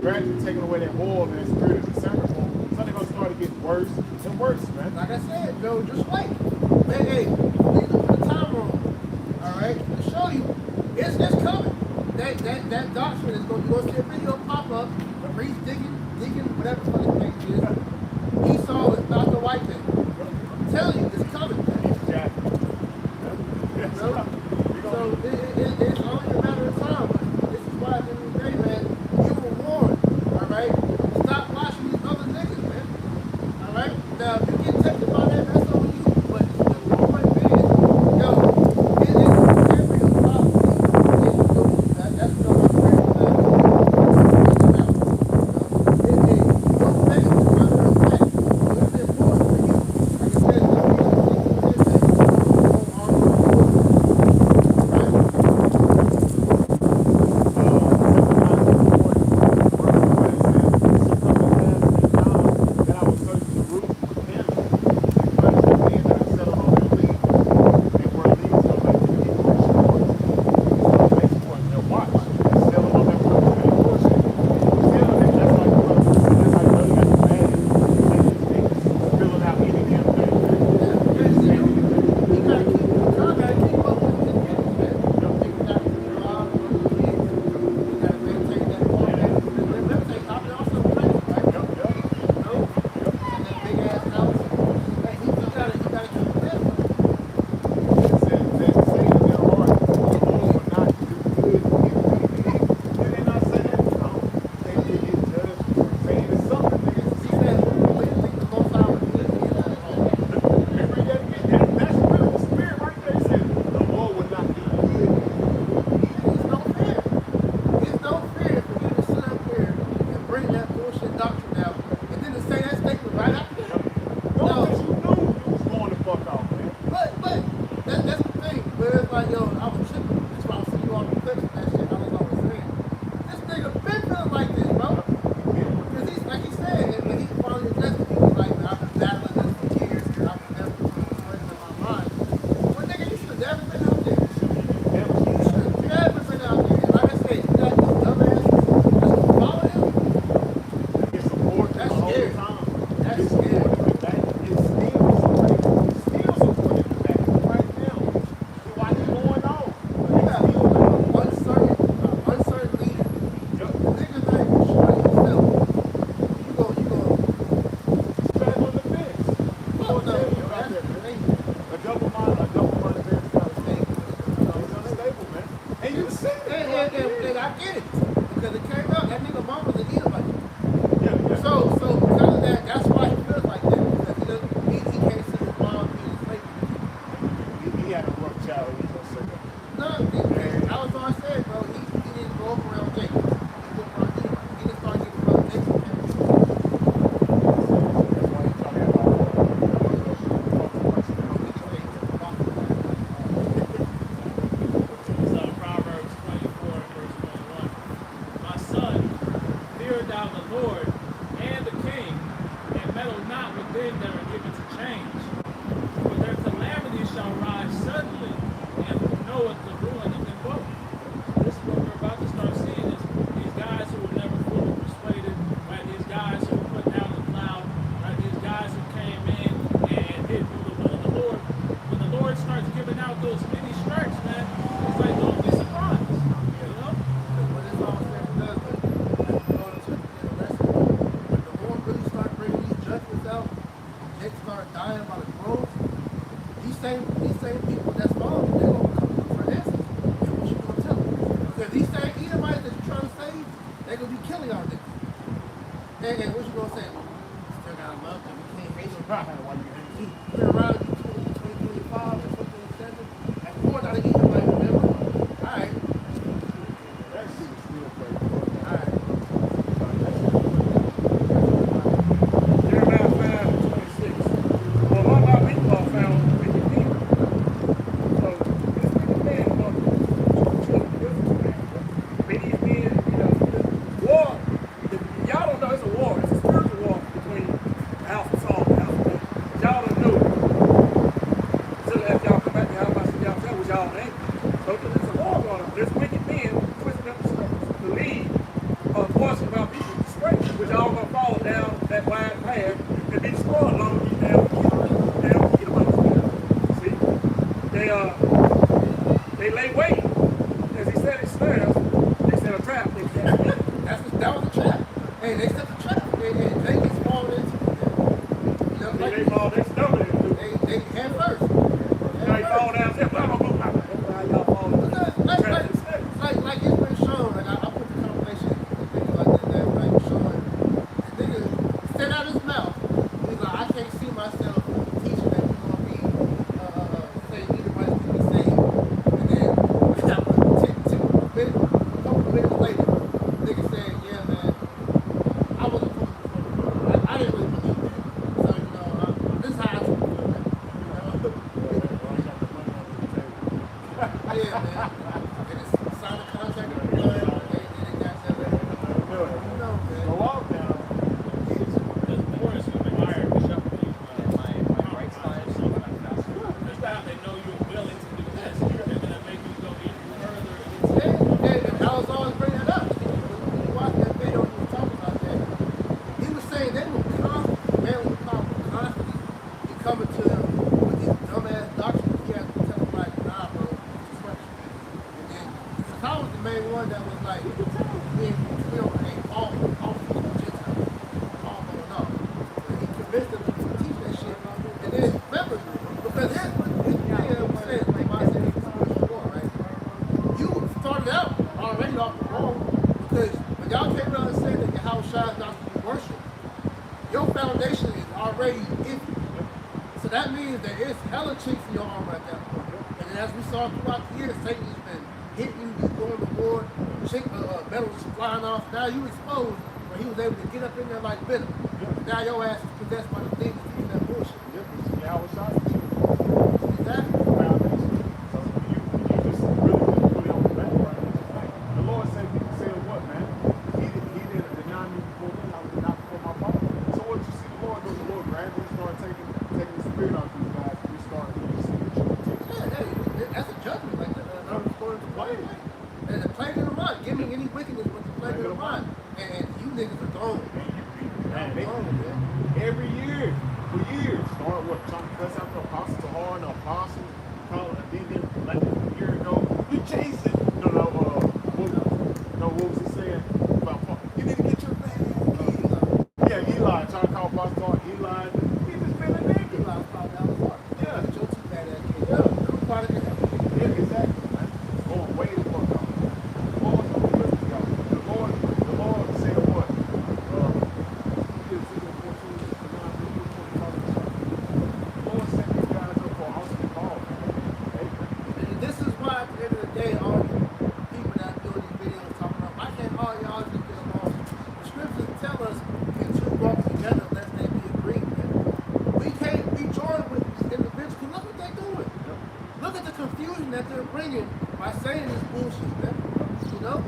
gradually taking away that oil and that spirit of discernment, something gonna start to get worse and worse, man. Like I said, Joe, just wait. Man, hey, leave it for the time on. All right, to show you, it's coming. That doctrine is going. You're gonna see a video pop up of Reese digging, whatever the fuck his name is. Esau is not the white man. I'm telling you, it's coming, man. Exactly. So it's only a matter of time. But this is why at the end of the day, man, you were warned. All right, stop watching these other niggas, man. All right, now if you get tempted by that, that's on you. But the point is, yo, it's every apostle. That's what I'm saying. There's wicked men twisting up the lead, forcing about people Hey, they set the trap. They get small into it. You know, like They fall, they stumble into it. they head first. Now you fall down, say, blah, blah, blah, blah. That's how y'all fall into the trap and snakes. Like it's been shown. Like I put the compilation, things like that, like showing the nigga said out his mouth. He's like, I can't see myself teaching that we're gonna be say everybody's gonna be saved. And then a couple minutes later, nigga said, yeah man, I wasn't fully before. I didn't really believe that. So you know, this is how I feel. Yeah, man. And it's signed a contract with the blood, and they got that. You know, man. Go out now. And I was always bringing it up. When you watch that video, he was talking about that. He was saying they were constantly, man, we were constantly be coming to him with these dumbass doctrines. He had to tell them, like, nah, bro, it's fresh. And then Paul was the main one that was like, being real, hey, Paul was a Gentile. Paul going off. And he convinced them to teach that shit. And then, remember, because his thing was saying, like, I said, before, right? You started out already off the wrong because when y'all came around and said that your house shines not to be worship, your foundation is already iffy. So that means there is hella chinks in your armor at that point. And then as we saw throughout the years, Satan's been hitting you, he's going to war, metal's flying off. Now you exposed where he was able to get up in there like venom. Now your ass is possessed by the demons teaching that bullshit. Yeah, I was shot. Exactly. The Lord said what, man? He didn't deny me before me, I was not before my father. So what you see the Lord do, the Lord gradually start taking the spirit out of these guys, and we start really seeing the truth. Yeah, hey, that's a judgment, like according to play. And the plague of the mind, give me any wickedness with the plague of the mind. And you niggas are gone. Man, every year, for years, start what, trying to cuss out the apostles to hard, the apostles, calling a demon, like a year ago. You chasing. What was he saying? About, you need to get your bag. Yeah, Eli, trying to call Apostle Eli. He just been a nigga. Eli was probably down the park. Yeah. Get your two bad ass kids. Yeah. Part of it. Yeah, exactly, man. Going way the fuck out. The Lord said what? The Lord set these guys up for awesome call. And this is why at the end of the day, all you people that do these videos talking about, why can't all y'all just get along? The scriptures tell us, can two walk together lest they be agreed. We can't be joined with individuals. Look what they're doing. Look at the confusion that they're bringing by saying this bullshit, man. You know?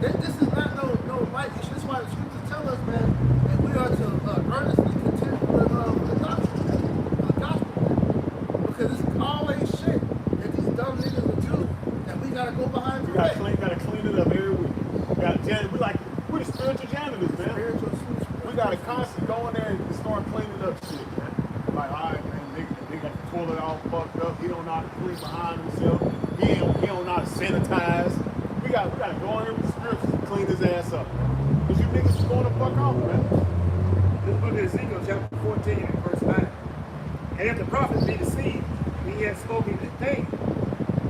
This is not no light issue. That's why the scriptures tell us, man, that we are to earnestly contend for the doctrine, for the gospel, man. Because it's always shit that these dumb niggas will do that we gotta go behind We the gotta clean it up every week. We're the spiritual janitors, man. We gotta constantly go in there and start cleaning up shit, man. Like, all right, man, they got the toilet all fucked up. He don't know how to clean behind himself. He don't know how to sanitize. We gotta go in there with the spirituals and clean his ass up. Because you niggas is going to fuck off, man. This book of Ezekiel chapter 14 and verse 9. And if the prophet be deceived, he has spoken a thing.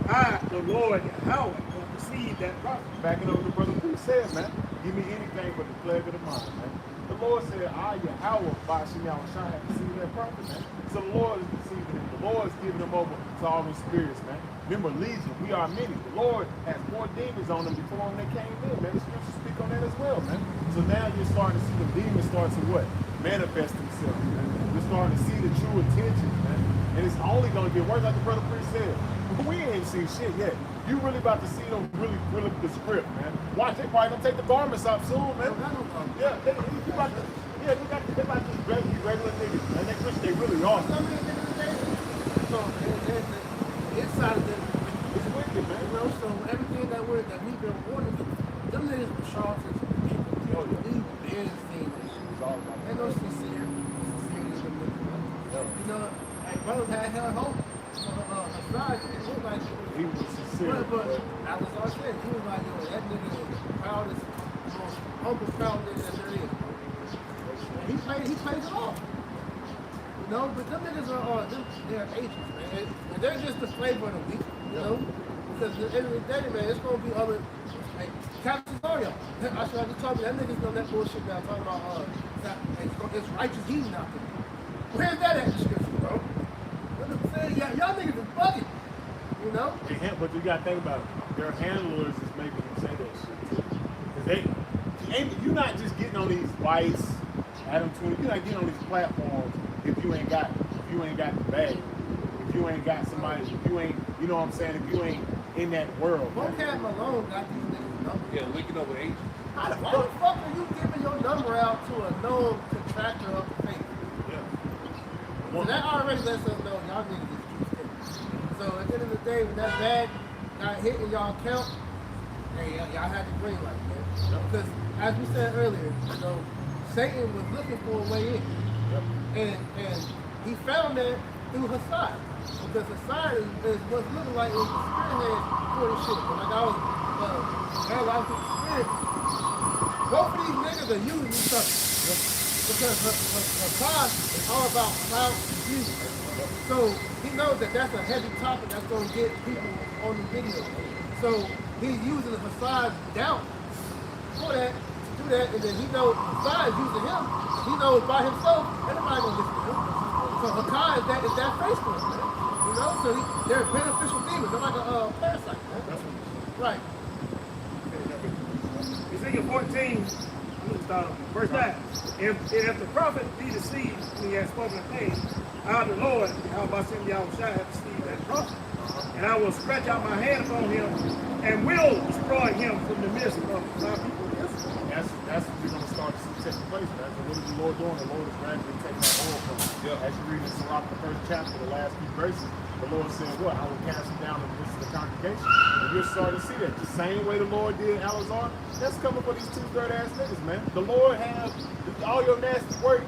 I, the Lord Yahweh, will receive that prophet. Backing up what the brother Bruce said, man. Give me anything but the plague of the mind, man. The Lord said, I, Yahweh, by Shemyaw Shai, have deceived that prophet, man. So the Lord is deceiving him. The Lord is giving him over to all them spirits, man. Remember, legion, we are many. The Lord has more demons on them before when they came in, man. The scriptures speak on that as well, man. So now you're starting to see the demons start to what? Manifest themselves, man. You're starting to see the true intentions, man. And it's only going to get worse, like the brother priest said. We ain't seen shit yet. You really about to see them really the script, man. Watch, they probably gonna take the garments off soon, man. Yeah, they about to, they about to just be regular niggas, man. They Christian, they really are. So inside of them, It's wicked, man. you know, so everything that we've been warning them niggas were charlatans. We've been seeing this shit. They no sincere. You know, like brothers had hell hope. Aside, he was like, He was sincere. but I was all said, he was like, yo, that nigga is the proudest, most humble foundation that there is, bro. He plays it off. You know, but them niggas are they're agents, man. And they're just the flavor of the week, you know? Because at the end of the day, man, it's gonna be other like Captain Mario. I should have told me that niggas know that bullshit now talking about it's righteous heathen out there. Where's that at in the scripture, bro? What I'm saying, y'all niggas is bugging. You know? But you gotta think about it. Their handlers is making them say that shit too. Cause you're not just getting on these Vice, Adam 20. You're not getting on these platforms if you ain't got the bag. If you ain't got somebody, if you ain't, you know what I'm saying? If you ain't in that world. Vocab Malone got these niggas numbers. Yeah, linking up with agents. Why the fuck are you giving your number out to a known contractor of the faith? Yeah. So that already lets us know y'all niggas is juiced in. So at the end of the day, when that bag got hit in y'all account, hey, y'all had the green light, man. Because as we said earlier, you know, Satan was looking for a way in. Yep. And he found that through Hassan. Because Hassan is what's looking like it was the spearhead for this shit. But like I was analyzing the spirit. Both of these niggas are using each other. Because Hassan is all about clout and views. So he knows that that's a heavy topic that's going to get people on the video. So he's using Hassan's doubt for that, to do that, and then he knows Hassan is using him. He knows by himself, everybody going to listen to him. So Hassan is that face for him, man. You know, so they're beneficial demons. They're like a parasite, man. That's what Right. Ezekiel 14, verse 9. If the prophet be deceived when he has spoken a thing, I, the Lord, how about sending y'all shall have deceived that prophet. And I will stretch out my hand upon him and will destroy him from the midst of my people. That's what you're going to start to see taking place, man. So what is the Lord doing? The Lord is gradually taking that oil from us. Yeah. As you read in Sirach, the first chapter, the last few verses, the Lord said, what? I will cast him down in the midst of the congregation. And you're starting to see that. The same way the Lord did Alazar, that's coming for these two dirt-ass niggas, man. The Lord has all your nasty work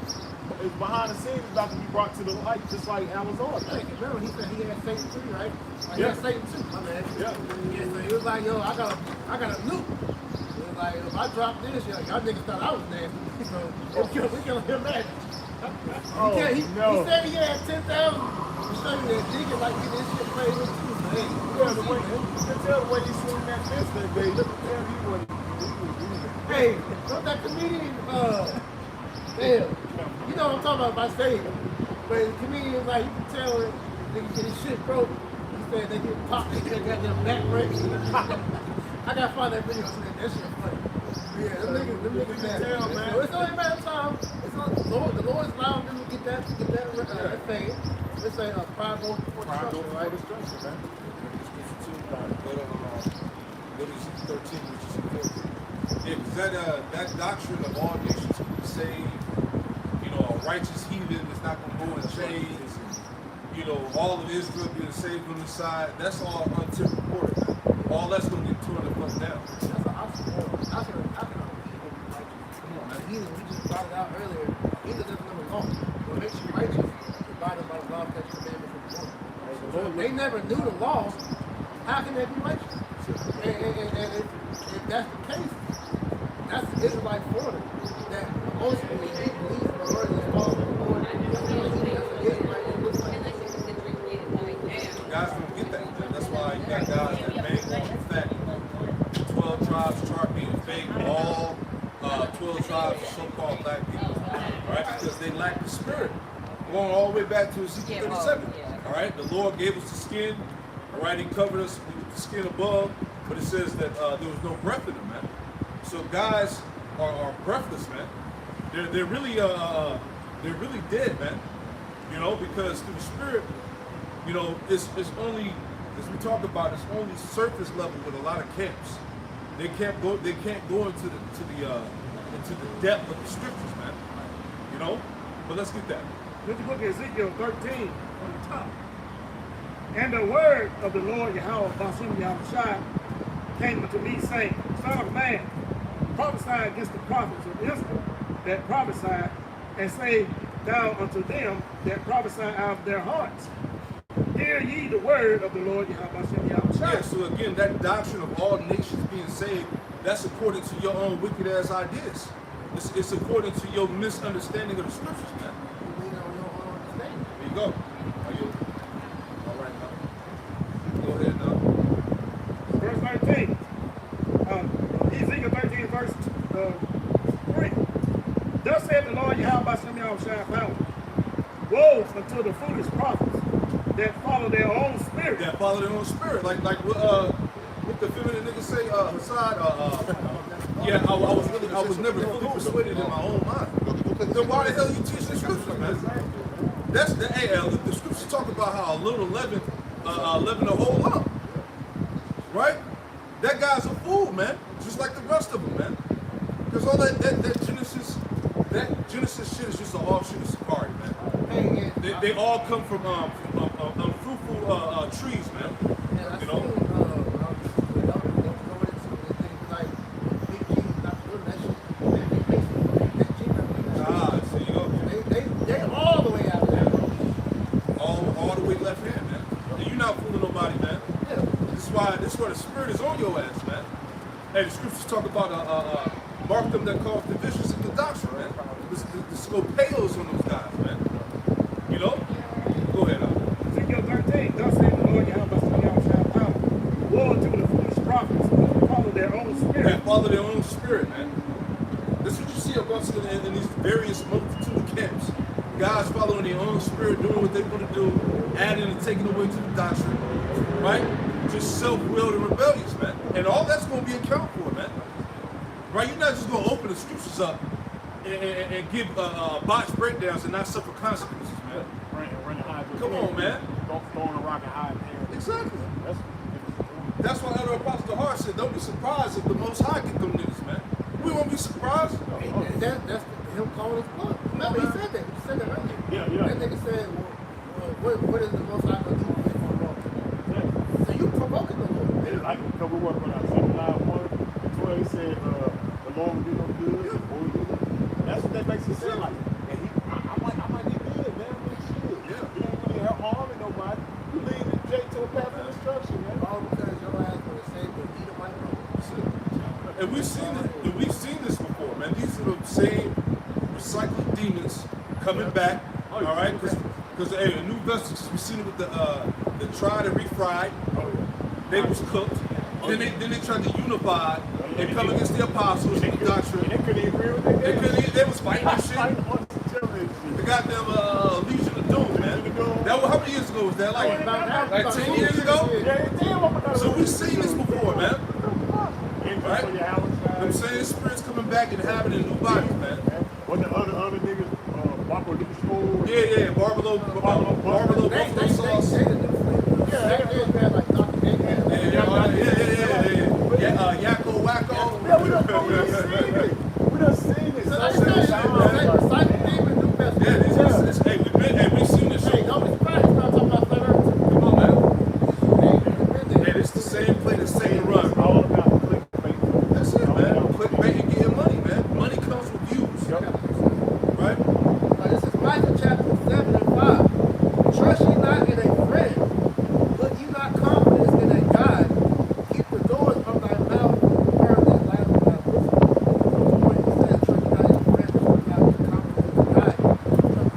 is behind the scenes about to be brought to the light, just like Alazar. Hey, remember he said he had Satan too, right? Like, he Yeah. had Satan too, my man. Yeah. Yeah, so he was like, yo, I got a loop. He was like, if I drop this, y'all niggas thought I was nasty. So we can imagine. Oh, He said he had 10,000 to show you that Deacon like get this shit played with too. So, hey, Yeah, the way, you can tell the way he swung that fist that day. You can tell he was hey, what's that comedian? Damn. You know what I'm talking about by saying it. But the comedian, like, you can tell when they get his shit broke. He said they get popped, they got their back breaks. I gotta find that video. That shit funny. Yeah, them niggas nasty, tell, man. So it's only a matter of time. It's on the Lord's allowing them to get that fame. It's a pride goes before destruction, right? destruction, man. Go to Ezekiel 13, which is important. Yeah, because that doctrine of all nations will be saved, you know, a righteous heathen is not going to go in chains, and, you know, all of Israel being saved on the side, that's all until reported. All that's going to get torn the fuck down. That's an oxymoron. I can come on, man. We just brought it out earlier. Either doesn't know the law. What makes you righteous is divided by the law that you commandments of the Lord. So they never knew the law. How can they be righteous? And if that's the case, that's the Israelite foreigner that ultimately they believe in the word of the law of the Lord. That's the Israelite that looks like. Guys don't get that. That's why you got guys that bang on the fact that 12 tribes chart being fake, all 12 tribes of so-called black people, all right? Because they lack the spirit. Going all the way back to Ezekiel 37, all right? The Lord gave us the skin, all right? He covered us with the skin above, but it says that there was no breath in them, man. So guys are breathless, man. They're really dead, man. You know, because through the spirit, you know, it's only, as we talk about, it's only surface level with a lot of camps. They can't go into the depth of the scriptures, man. You know? But let's get that. Look at the book of Ezekiel 13 on the top. And the word of the Lord Yahweh Bashem Yahushua came unto me, saying, Son of man, prophesy against the prophets of Israel that prophesy, and say thou unto them that prophesy out of their hearts. Hear ye the word of the Lord Yahweh Bashem Yahushua. Yeah, so again, that doctrine of all nations being saved that's according to your own wicked ass ideas. It's according to your misunderstanding of the scriptures, man. You lean on your own understanding. There you go. Are you? All right, now. Go ahead, now. Verse 13. Ezekiel 13, verse 3. Thus saith the Lord Yahweh Bashem Yahushua Power. Woe unto the foolish prophets that follow their own spirit. That follow their own spirit. Like what the feminine niggas say, Hassad, yeah, I was never fully persuaded in my own mind. Then why the hell you teach the scriptures, man? That's the the scriptures talk about how a little leaven the whole lump. Right? That guy's a fool, man. Just like the rest of them, man. Because all that Genesis shit is just an offshoot of Sakari, man. They all come from unfruitful trees, man. You know? So you go. They all the way out there. All the way left hand, man. And you're not fooling nobody, man. Yeah. This is why the spirit is on your ass, man. Hey, the scriptures talk about mark them that cause divisions in the doctrine, man. The scopeos on those guys, man. You know? Go ahead, Ezekiel 13. Thus saith the Lord Yahweh Bashem Yahushua Power. Woe unto the foolish prophets that follow their own spirit. They follow their own spirit, man. That's what you see a bunch of in these various multitude of camps. Guys following their own spirit, doing what they want to do, adding and taking away to the doctrine, right? Just self-willed and rebellious, man. And all that's going to be accounted for, man. Right? You're not just going to open the scriptures up and give botched breakdowns and not suffer consequences, man. Come on, man. Throwing a rock and hiding. Exactly. That's why Elder Apostle Hart said, don't be surprised if the Most High get them niggas, man. We won't be surprised. That's him calling his bluff. Remember, he said that. He said that earlier. Yeah. That nigga said, well, what is the Most High going to do if I'm wrong? So you provoking the Lord. It's like a couple work when I said July 1, 12, he said, the Lord will do no good. That's what that makes it sound like. And I might be good, man. We should. Yeah. You ain't really harming nobody. You lead the J to a path of destruction, man. All because your ass going to say, but he the white brother. And we've seen this before, man. These are the same recycled demons coming back. All right, because hey, the new vessels, we've seen it with the tried and refried. They was cooked. Then they tried to unify and come against the apostles and the doctrine. They couldn't agree with it. They was fighting and shit. The goddamn Legion of Doom, man. That was, how many years ago was that? Like 10 years ago? So we've seen this before, man. Right? Them same spirits coming back and having new bodies, man. What the other niggas, Barber Lucas School? Yeah, Barbalo buffalo sauce. Yakko Wacko. Yeah, we done seen it. Hey, we've seen this show. Come on, man. Hey, it's the same play, the same run. All about clickbait. That's it, man. Clickbait and getting money, man. Money comes with views. Right? This is Micah chapter 7 and 5. Trust ye not in a friend, but ye not confidence in a God. Keep the doors of thy mouth firm and light of thy bosom. What he says, trust ye not in a friend, but not be confident in God.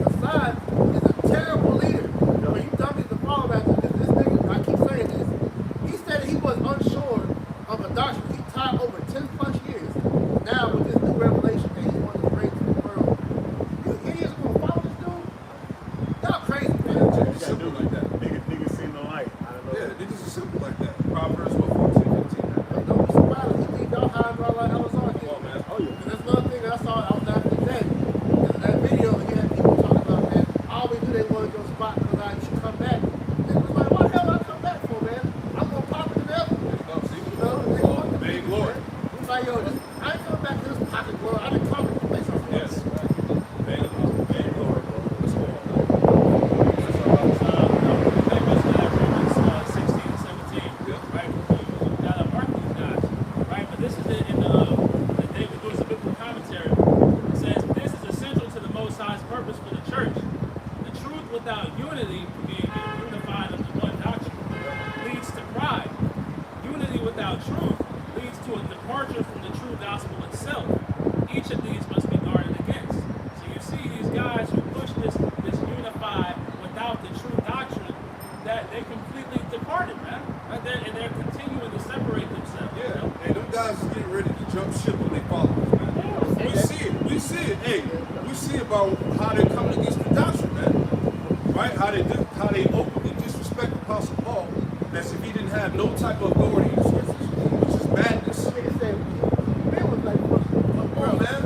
Assad is a terrible leader. When you dummies to follow that, this nigga, I keep saying this. He said he was unsure of a doctrine. He taught over 10 plus years. Now with this new revelation that he's one of the greatest in the world. You idiots gonna follow this dude? Y'all crazy, man. It's simple like that. Niggas seen the light. I don't know. Yeah, niggas are simple like that. Proverbs 14, 15, man. Like, don't be surprised if you think y'all high bro like Alazar did. Come on, man. Oh, yeah. And that's another thing that I saw out there today. In that video, you had people talking about, man, all we do, they want to go spot because I should come back. And it was like, what the hell I come back for, man? I'm gonna pop it to them. You know, they want to Vain glory. It's like, yo, I ain't coming back to this pocket glory. I didn't come to the place I'm from. Yes. Vain glory, bro. Let's go on. Without unity, being unified under one doctrine, leads to pride. Unity without truth leads to a departure from itself. Each of these must be guarded against. So you see these guys who push this unified without the true doctrine, that they completely departed, man. Right? They're continuing to separate themselves. Yeah, You know? hey, them guys is getting ready to jump ship on their followers, man. We see it. We see it. Hey, we see about how they're coming against the doctrine, man. Right? How they openly disrespect Apostle Paul as if he didn't have no type of authority in the scriptures, which is madness. Nigga said, man was like, Bro, man.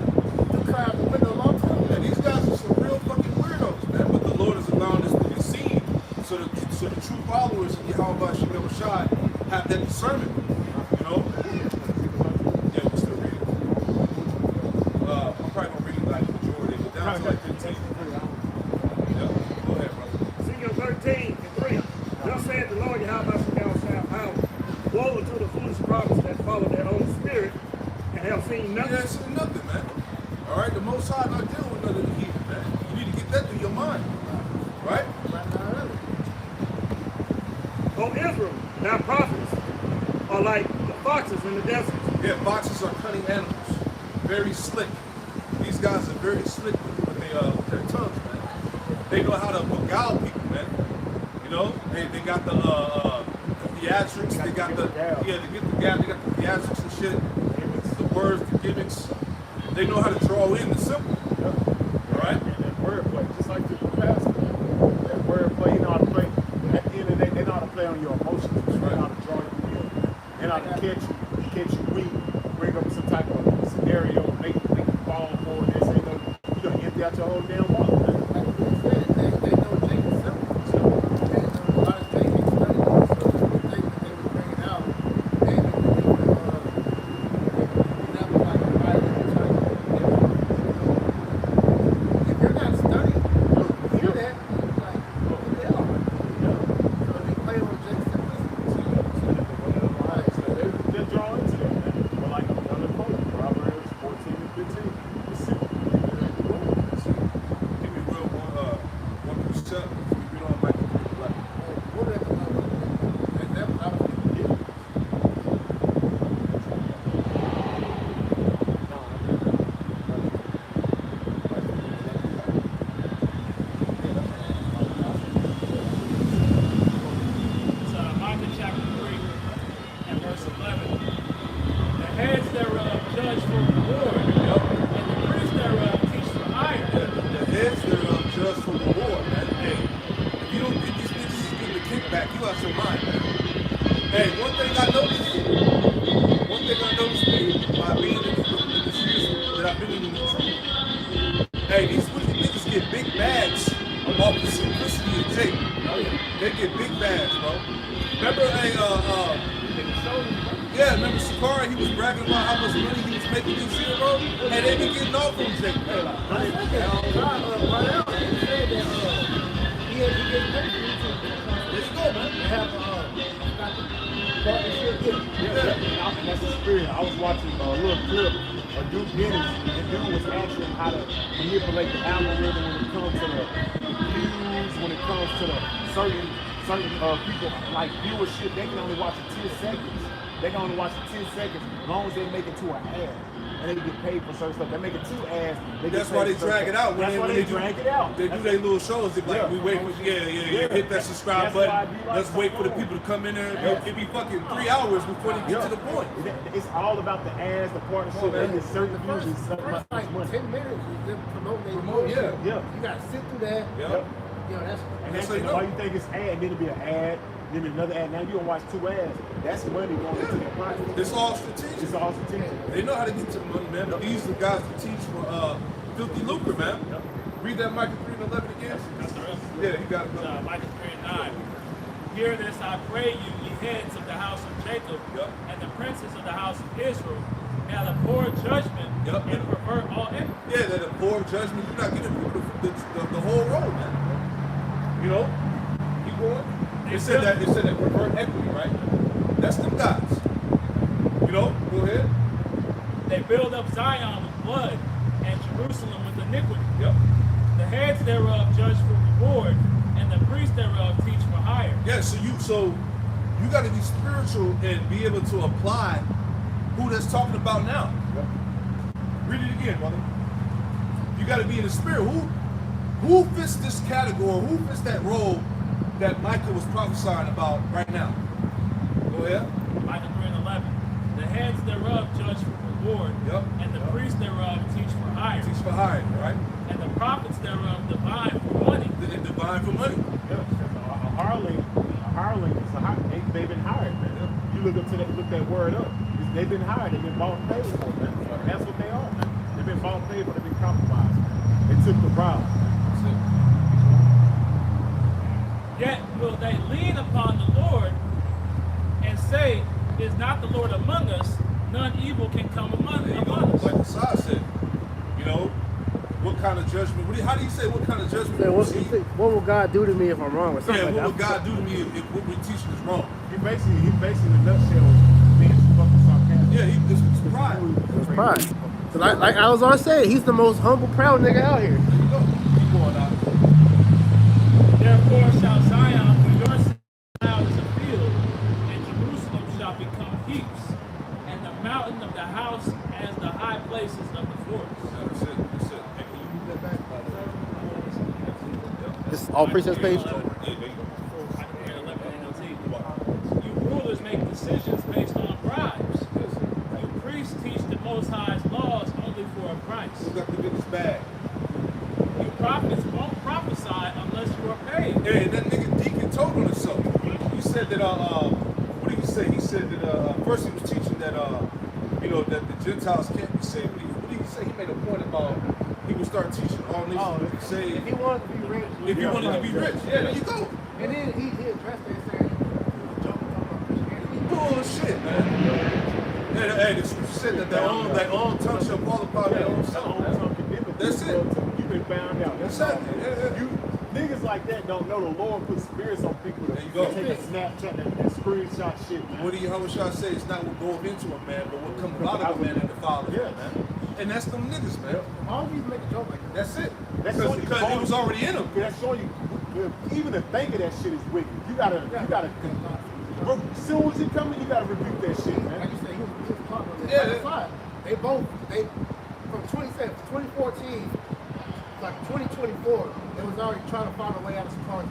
you cry out the window a long time ago. And these guys are some real fucking weirdos, man. But the Lord is allowing this to be seen, so the true followers of Yahweh Shem Shai have that discernment. You know? Yeah, we're still reading. I'm probably gonna read like the majority, but down to like 15. Yeah, go ahead, brother. Ezekiel 13 and 3. Thus said the Lord Yahweh Power. Woe to the foolish prophets that follow their own spirit and have seen You nothing. ain't seen nothing, man. All right, the Most High not dealing with none of the heathen, man. You need to get that through your mind, right? O Israel, thy prophets are like the foxes in the desert. Yeah, foxes are cunning animals, very slick. These guys are very slick with their tongues, man. They know how to beguile people, man. You know, they got the theatrics, they got the theatrics and shit, the words, the gimmicks. They know how to draw in the simple. All right? And that wordplay, just like the pastor. That wordplay, you know how to play. At the end of the day, they know how to play on your emotions. They know how to draw you in. They know how to catch you weak, bring up some type of scenario, make you fall for it. They say, no, you're going to empty out your whole damn wallet, man. Like we said, they know Jacob's simple. And a lot of things they studied, so the things that they were bringing out, they never like a Bible in church. If you're not studying, you hear that, like, what the hell? So they play on Jacob's simplicity. Right. So they're drawn into that, man. But like another quote, Proverbs 14 and 15. It's simple. Give me real one precept. We don't like it. What are the that was out of it. It's Micah chapter 3 and verse 11. The heads thereof judge for reward, and the priests thereof teach for hire. The heads thereof judge for reward, man. Hey, if you don't think these niggas is getting the kickback, you out your mind, man. Hey, one thing I noticed by being in the streets that I've been in the truth. Hey, these wicked niggas get big bags off the simplicity of Jake. They get big bags, bro. Remember, remember Sakari, he was bragging about how much money he was making this year, bro? And they be getting off on Jake. I said that, right out, he said that, he gets paid for YouTube. There you go, man. They have, partnership with That's the spirit. I was watching a little clip of Duke Dennis, and Duke was asking how to manipulate the algorithm when it comes to the views, when it comes to the certain people, like viewership. They can only watch it 10 seconds. They can only watch it 10 seconds as long as they make it to an ad. And they get paid for certain stuff. They make it 2 ads. That's why they drag it out. That's why they drag it out. They do their little shows. They like, we wait for, hit that subscribe button. Let's wait for the people to come in there. It'll be fucking 3 hours before they get to the point. It's all about the ads, the partnership. They get certain views and certain first like money. 10 minutes is them promoting their Promote, bullshit. yeah. You gotta sit through that. Yep. You know, that's And That's that's how you know. why you think it's ad, then it'll be an ad, then another ad. Now you don't watch 2 ads. That's money going into their pocket. It's all strategic. It's all strategic. They know how to get to the money, man. But these are the guys that teach for filthy lucre, man. Read that Micah 3 and 11 again. That's the rest. Yeah, you got it. Micah 3 and 9. Hear this, I pray you, ye heads of the house of Jacob, and the princes of the house of Israel, now the poor judgment and pervert all equity. Yeah, that a poor judgment. You're not getting people the whole road, man. You know, keep going. It said that pervert equity, right? That's them guys. You know, go ahead. They build up Zion with blood, and Jerusalem with iniquity. Yep. The heads thereof judge for reward, and the priests thereof teach for hire. Yeah, so you got to be spiritual and be able to apply who that's talking about now. Read it again, brother. You got to be in the spirit. Who fits this category? Who fits that role that Micah was prophesying about right now? Go ahead. Micah 3:11. The heads thereof judge for reward, Yep. and the priests thereof teach for hire, Teach for hire, right? and the prophets thereof divine for money. They're divine for money. Yeah, a hireling is they've been hired, man. You look that word up. They've been hired. They've been bought and paid for, man. That's what they are, man. They've been bought and paid for. They've been compromised. They took the bribe. That's it. Yet will they lean upon the Lord and say, is not the Lord among us? None evil can come There you go. among us. Like the side said, you know, what kind of judgment? How do you say what kind of judgment? Yeah, we what, receive? what will God do to me if I'm wrong or something Yeah, what like would that? God do to me if what we're teaching is wrong? He basically in a nutshell, being fucking sarcastic. Yeah, it's pride. It's pride. So like I was always saying, he's the most humble, proud nigga out here. There you go. Keep going out. Therefore shall Zion, for your sake out as a field, and Jerusalem shall become heaps, and the mountain of the house as the high places of the forest. That's it. That's it. Hey, can you move that back? This is all precepts page. Yeah, there you go. You rulers make decisions based on bribes. You priests teach the Most High's laws only for a price. Who got the biggest bag? You prophets won't prophesy unless you are paid. Hey, that nigga Deacon told on himself. He said that, what did he say? He said that, first he was teaching that, you know, that the Gentiles can't be saved. What did he say? He made a point about he would start teaching all nations to be saved. If he wanted to be rich, If you wanted to be rich, yeah, there you go. and then he addressed it and said, he was joking about Christianity. Bullshit, man. Hey, the scripture said that their own tongue shall qualify their own self, man. That's it. You've been found out. That's it. Yeah. You niggas like that don't know the Lord put spirits on people There you go. that take a Snapchat and screenshot shit, man. What do you, how would y'all say? It's not what goes into a man, but what comes out of a man that defiles Yeah, him, man. And that's them niggas, man. Why would you make a joke like that? That's it. That's Because showing you it was already in them. That's showing you, even to think of that shit is wicked. You gotta, as soon as it comes, you gotta rebuke that shit, Like man. you said, he was partner with Yeah, Like five. They from 2014, like 2024, they was already trying to find a way out of some cars.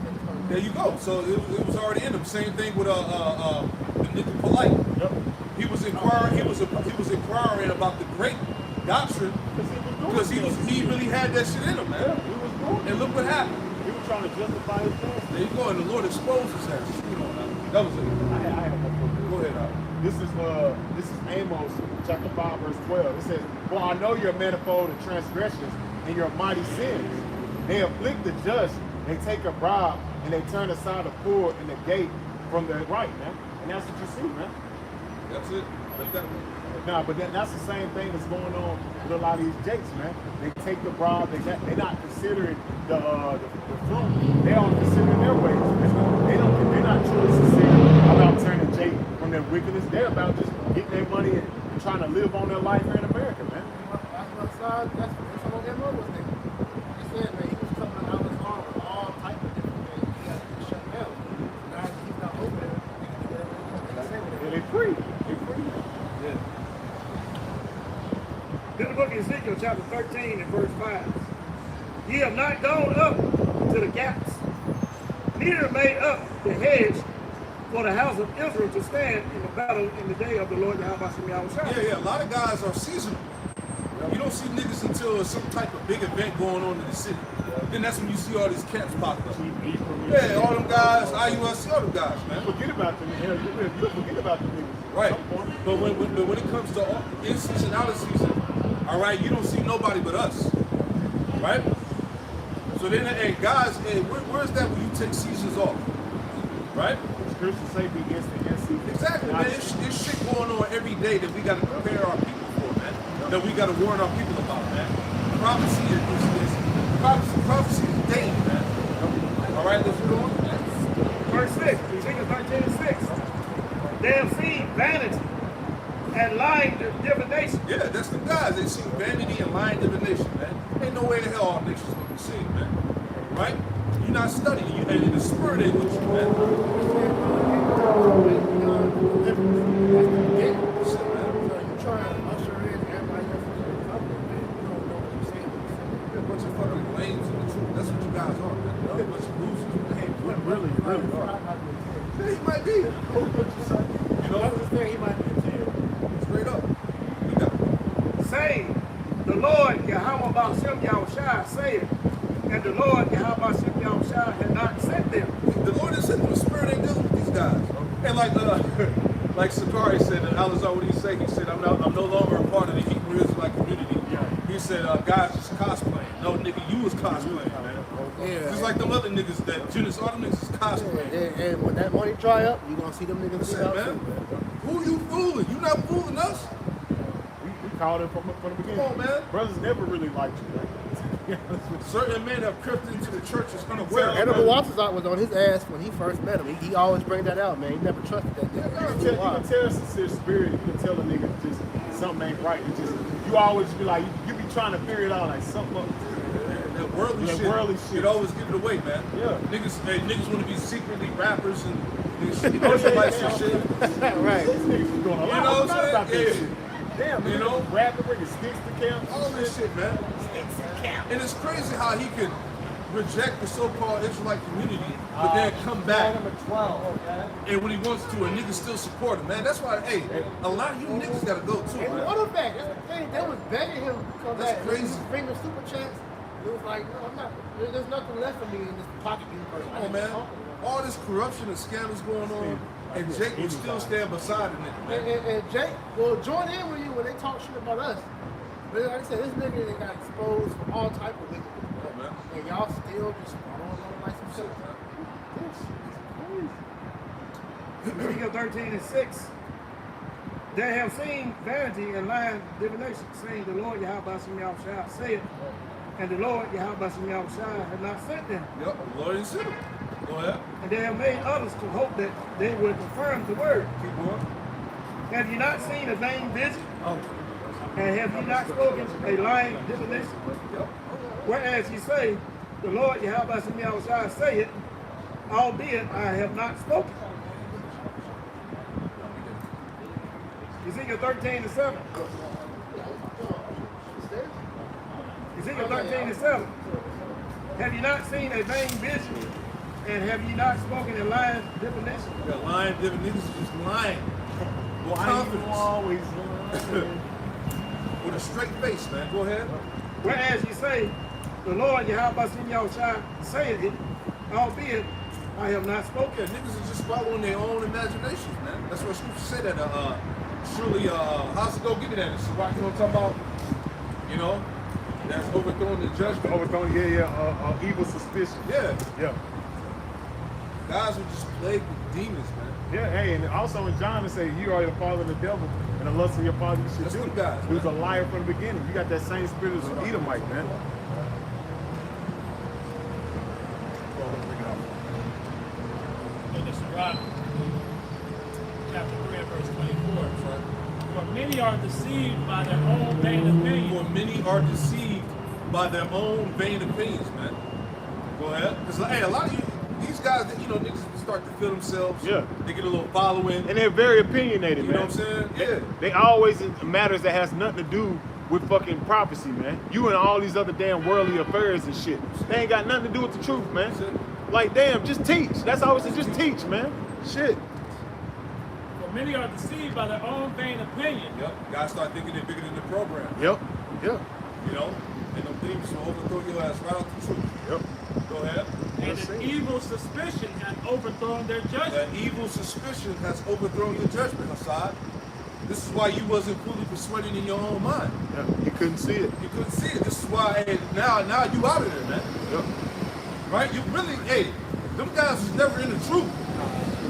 There you go. So it was already in them. Same thing with the nigga Polite. Yep. He was inquiring. He was inquiring about the great doctrine because he really had that shit in him, Yeah, man. he was doing it. And look what happened. He was trying to justify his past. There you go. And the Lord exposed his ass. That was it. I had a couple. Go ahead, Al. This is Amos chapter 5 verse 12. It says, "For I know your manifold and transgressions and your mighty sins. They afflict the just, they take a bribe, and they turn aside the poor and the gate from the right, man." And that's what you see, man. That's it. Like that. Nah, but that's the same thing that's going on with a lot of these jakes, man. They take the bribe. They're not considering the fruit. They aren't considering their ways. They're not truly sincere about turning jake from their wickedness. They're about just getting their money and trying to live on their life here in America, man. That's what some of them was thinking. He said, man, he was coming out his arm with all type of different things. He got to shut down. Now that he's not open, they can do whatever they say. They're free. They're free. Yeah. In the book of Ezekiel, chapter 13 and verse 5. Ye have not gone up to the gaps, neither made up the hedge for the house of Israel to stand in the battle in the day of the Lord Yahweh Shem Yahushua. Yeah. A lot of guys are seasonal. You don't see niggas until there's some type of big event going on in the city. Then that's when you see all these camps pop up. Yeah, all them guys, IUSC, all them guys, man. Forget about them. Hell, you'll forget about them niggas. Right. At some point. But when it comes to in season, out of season, all right, you don't see nobody but us. Right? So then, hey, guys, hey, where's that when you take seasons off? Right? Scripture say be instant in season. Exactly, man. There's shit going on every day that we got to prepare our people for, man. That we got to warn our people about, man. Prophecy is daily, man. All right, let's go on. Verse 6, Ezekiel 13 and 6. They have seen vanity and lying divination. Yeah, that's the guys. They see vanity and lying divination, man. Ain't no way the hell our nation's gonna be saved, man. Right? You're not studying. And in the spirit ain't with you, man. So you trying to usher in everybody else in the public, man. Lord Yahweh Ba'ashem Yahushua saith, and the Lord Yahweh Ba'ashem Yahushua had not sent them. The Lord is sending the Spirit ain't dealing with these guys. And like Sakari said, and Alizar, what did he say? He said, I'm no longer a part of the Hebrew Israelite community. Yeah. He said, guys just cosplaying. No, nigga, you was cosplaying, man. Yeah. Just like them other niggas that Judas, all them niggas is cosplaying. And when that money dry up, you gonna see them niggas Listen, get out man. too, man. Who you fooling? You not fooling us? We called it from the beginning. Come on, man. Brothers never really liked you, man. To be honest with you. Certain men have crept into the churches unaware. Animal Waltazar was on his ass when he first met him. He always bring that out, man. He never trusted that You nigga. can tell a sincere spirit. You can tell a nigga just something ain't right. It's just you always be like you be trying to figure it out like something. That worldly That shit. worldly shit. It always give it away, man. Yeah. Niggas want to be secretly rappers and commercialize some shit. Right. These niggas was doing a lot. You know what I'm saying? About this Yeah. shit. Damn, You you know? know, rapping, bringing sticks to camp. All this shit, man. And it's crazy how he can reject the so-called Israelite community, but then come back. And when he wants to, a nigga still support him, man. That's why, hey, a lot of you niggas gotta go too, And man. quarterback, that's the thing. They was begging him to come That's back. crazy. He was bringing super chats. It was like, no, I'm not. There's nothing left for me in this pocket universe. Come on, man. All this corruption and scandals going on, and Jake will still stand beside the nigga, man. And Jake will join in with you when they talk shit about us. But like I said, this nigga that got exposed for all type of wickedness, Come on, man. and y'all still just following on like some shit. Ezekiel 13:6. They have seen vanity and lying divination, saying the Lord Yahweh Ba'ashem Yahushua saith, and the Lord Yahweh Ba'ashem Yahushua had not sent them. Yep, the Lord is him. Go ahead. And they have made others to hope that they will confirm the word. Keep going. Have you not seen a vain vision? And have you not spoken a lying divination? Yep. Whereas you say, the Lord Yahweh Ba'ashem Yahushua saith, albeit I have not spoken. Ezekiel 13:7. Ezekiel 13:7. Have you not seen a vain vision? And have you not spoken a lying divination? That lying divination is just lying. With Why you confidence. always lying? With a straight face, man. Go ahead. Whereas you say, the Lord Yahweh Ba'ashem Yahushua saith it, albeit I have not spoken. Yeah, niggas are just following their own imaginations, man. That's what Scripture said that surely how's it go get it at? You know what I'm talking about? You know? That's overthrowing the judgment. Overthrowing, evil suspicion. Yeah. Yeah. Guys were just plagued with demons, man. Yeah, hey, and also in John it say you are the father of the devil, and the lust of your father you should That's do. them guys, He was a liar from the beginning. You got that same spirit as an Edomite, man. In the Sirach, chapter 3 and verse 24. For many are deceived by their own vain opinion. For many are deceived by their own vain opinions, man. Go ahead. Because, hey, a lot of you, these guys, you know, niggas start to feel themselves. Yeah. They get a little following. And they're very opinionated, You man. know what I'm saying? Yeah. They always in matters that has nothing to do with fucking prophecy, man. You and all these other damn worldly affairs and shit. They ain't got nothing to do with the truth, man. That's it. Like, damn, just teach. That's all I say, just teach, man. Shit. For many are deceived by their own vain opinion. Yep. Guys start thinking they're bigger than the program. Yep. Yep. You know? And them demons will overthrow your ass right out the truth. Yep. Go ahead. And an evil suspicion has overthrown their judgment. That evil suspicion has overthrown your judgment, Hassad. This is why you wasn't fully persuaded in your own mind. Yeah. You couldn't see it. You couldn't see it. This is why, hey, now you out of there, man. Yep. Right? You really, hey, them guys was never in the truth.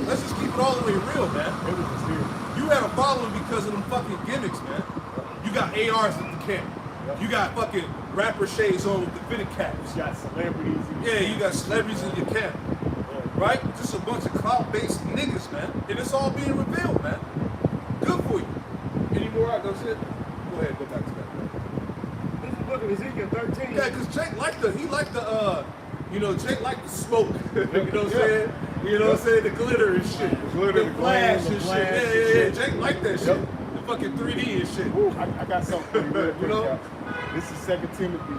Let's just keep it all the way real, man. It was just here. You had a following because of them fucking gimmicks, man. You got ARs at the camp. You got fucking rapper shades on with the fitted caps. You got celebrities. Yeah, you got celebrities in your camp. Right? Just a bunch of clout-based niggas, man. And it's all being revealed, man. Good for you. Any more? That's it? Go ahead, go back to that, man. This is the book of Ezekiel 13. Yeah, because Jake liked Jake liked the smoke. You know what I'm saying? You know what I'm saying? The glitter and shit. The glitter, the flash glam, and the shit. flash and Yeah. shit. Jake liked that shit. The fucking 3D and shit. Woo, I got something for you real quick, You know? y'all. This is 2 Timothy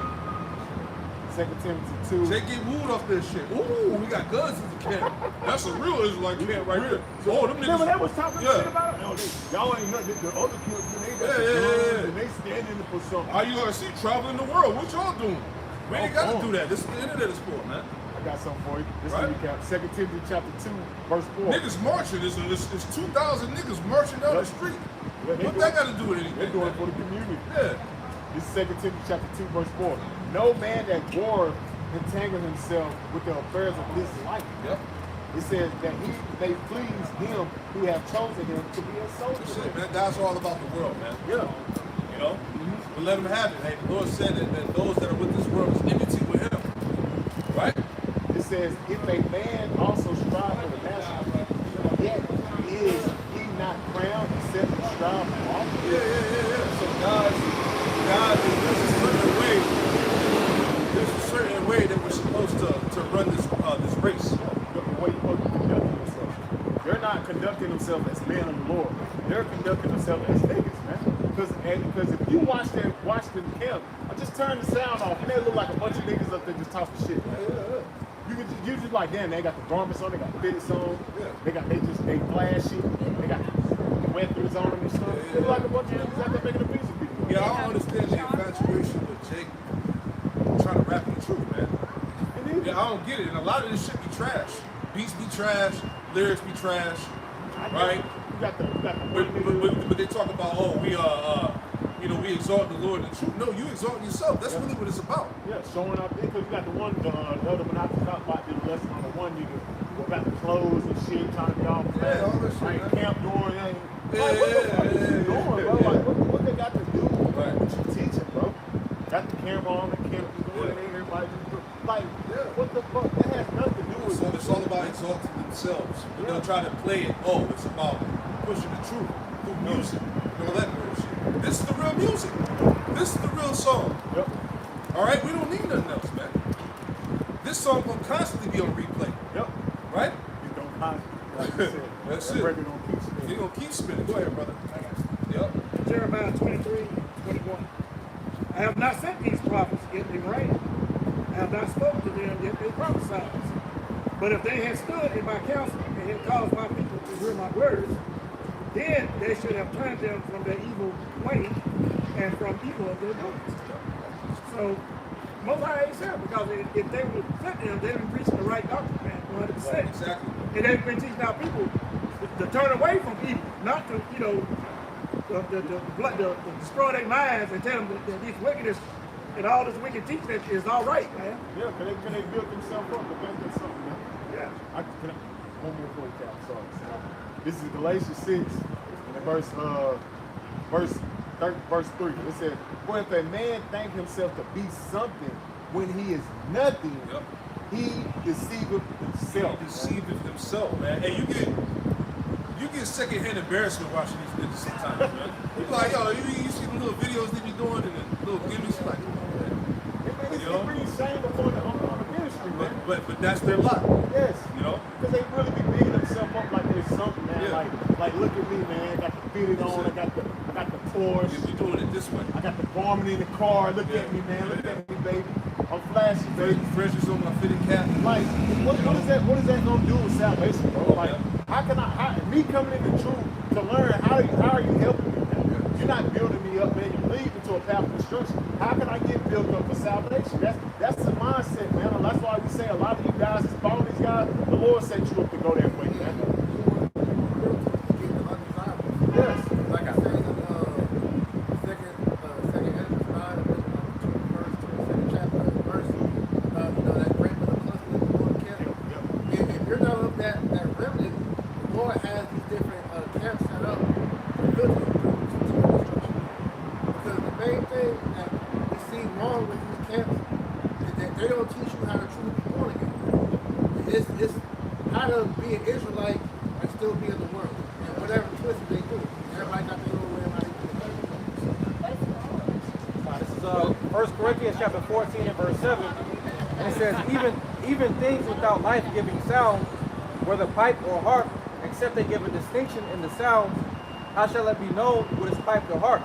Timothy 2. They get wooed off this shit. Ooh, we got guns in the camp. That's a real Israelite camp right there. So, oh, them niggas. Remember that was talking Yeah. shit about it? No, y'all ain't nothing. The other kids, they got Yeah, the yeah, guns yeah. and they standing for something. IURC traveling the world. What y'all doing? We ain't got to Oh. do that. This is the internet is for, man. I got something for you. This Right. is recap. 2 Timothy chapter 2, verse 4. Niggas marching. It's 2,000 niggas marching down the street. Yeah, they What do that it. got to do with They're anything? doing it man? for the community. Yeah. This is 2 Timothy chapter 2, verse 4. No man that warreth entangle himself with the affairs of this life. Yep. It says that he may please him who have chosen him to be a soldier. That's it, man. God's all about the world, man. Yeah. You know? But let him have it. Hey, the Lord said that those that are with this world is enmity with him. Right? It says, if a man also strive for the master, yet is he not crowned except he strive for office? Yeah. So God, there's a certain way. There's a certain way that we're supposed to run this race. The way you're supposed to conduct themselves. They're not conducting themselves as men of the Lord. They're conducting themselves as niggas, man. Because if you watch them camp, I just turn the sound off and they look like a bunch of niggas up there just talking shit. Man. You just like, damn, they got the garments on, they got fitteds on, they flashy, they got weapons on them and stuff. They look like a bunch of niggas out there making a music video. Yeah, I don't understand the infatuation with Jake trying to rap the truth, man. Yeah, I don't get it. And a lot of this shit be trash. Beats be trash, lyrics be trash, right? You got the But they talk about, oh, we exalt the Lord and the truth. No, you exalt yourself. That's really what it's about. yeah, showing up there because you got the one, the other one I talk about this lesson on the one nigga who got the clothes and shit trying to be all Yeah, all that shit, like man. camp doing and Yeah, like, what the fuck is you yeah, doing, bro? yeah. Like what they got to do with Right. what you teaching, bro? Got the camera on, the camera doing it, everybody just do like what the fuck? That has nothing to do with So it's all about exalting themselves. But they'll try to play it, oh, it's about pushing the truth through music and all that bullshit. This is the real music. This is the real song. Yep. All right? We don't need nothing else, man. This song will constantly be on replay, Yep. right? You don't constantly, like you said. That's that it. record don't keep spinning. You're going to keep spinning. Go ahead, brother. Yep. Jeremiah 23:21. I have not sent these prophets, yet they reign. I have not spoken to them, yet they prophesied. But if they had stood in my counsel and had caused my people to hear my words, then they should have turned them from their evil way and from evil of their doings. So, Most High ain't said, because if they would fit them, they'd be preaching the right doctrine, man, 100%. Exactly. And they've been teaching our people to turn away from evil, not to, to destroy their minds and tell them that this wickedness and all this wicked teaching is all right, man. Yeah, can they build themselves up to think that's something, man? Yeah. One more before you cap, sorry. This is Galatians 6, and the verse 3. It says, for if a man think himself to be something when he is nothing, Yep. he deceiveth himself. Deceiving themselves, man. Hey, you get secondhand embarrassment watching these niggas sometimes, man. You like, yo, you see the little videos they be doing and the little gimmicks, you like, come on, man. It brings shame upon the ministry, man. But that's their lot, Yes. you know? Because they really be bigging themselves up like there's something, man. Yeah. Like look at me, man. I got the fitted on. I got the Porsche. If you're doing it this way. I got the garment in the car. Look Yeah. at me, man. Look at me, baby. I'm flashy, baby. Freshers on my fitted cap. Like, what is that? What is that gonna do with salvation, bro? Like, me coming in the truth to learn how are you helping me, man? You're not building me up, man. You're leading me to a path of destruction. How can I get built up for salvation? That's the mindset, man. And that's why we say a lot of you guys, following these guys, the Lord set you up to go that way, man. Yes. Like I said, second Ezra 5, second chapter, verse, about that great mother cluster that the Lord kept. If you're not of that remnant, the Lord has these different camps set up to filter you through destruction. Because the main thing that we see wrong with these camps is that they don't teach you how to truly be born again. It's how to be an Israelite and still be in the world. And whatever twist they do. Everybody got their own way of how they do it. This is 1 Corinthians chapter 14 and verse 7. And it says, even things without life-giving sound, whether pipe or harp, except they give a distinction in the sound, how shall it be known what is piped or harp?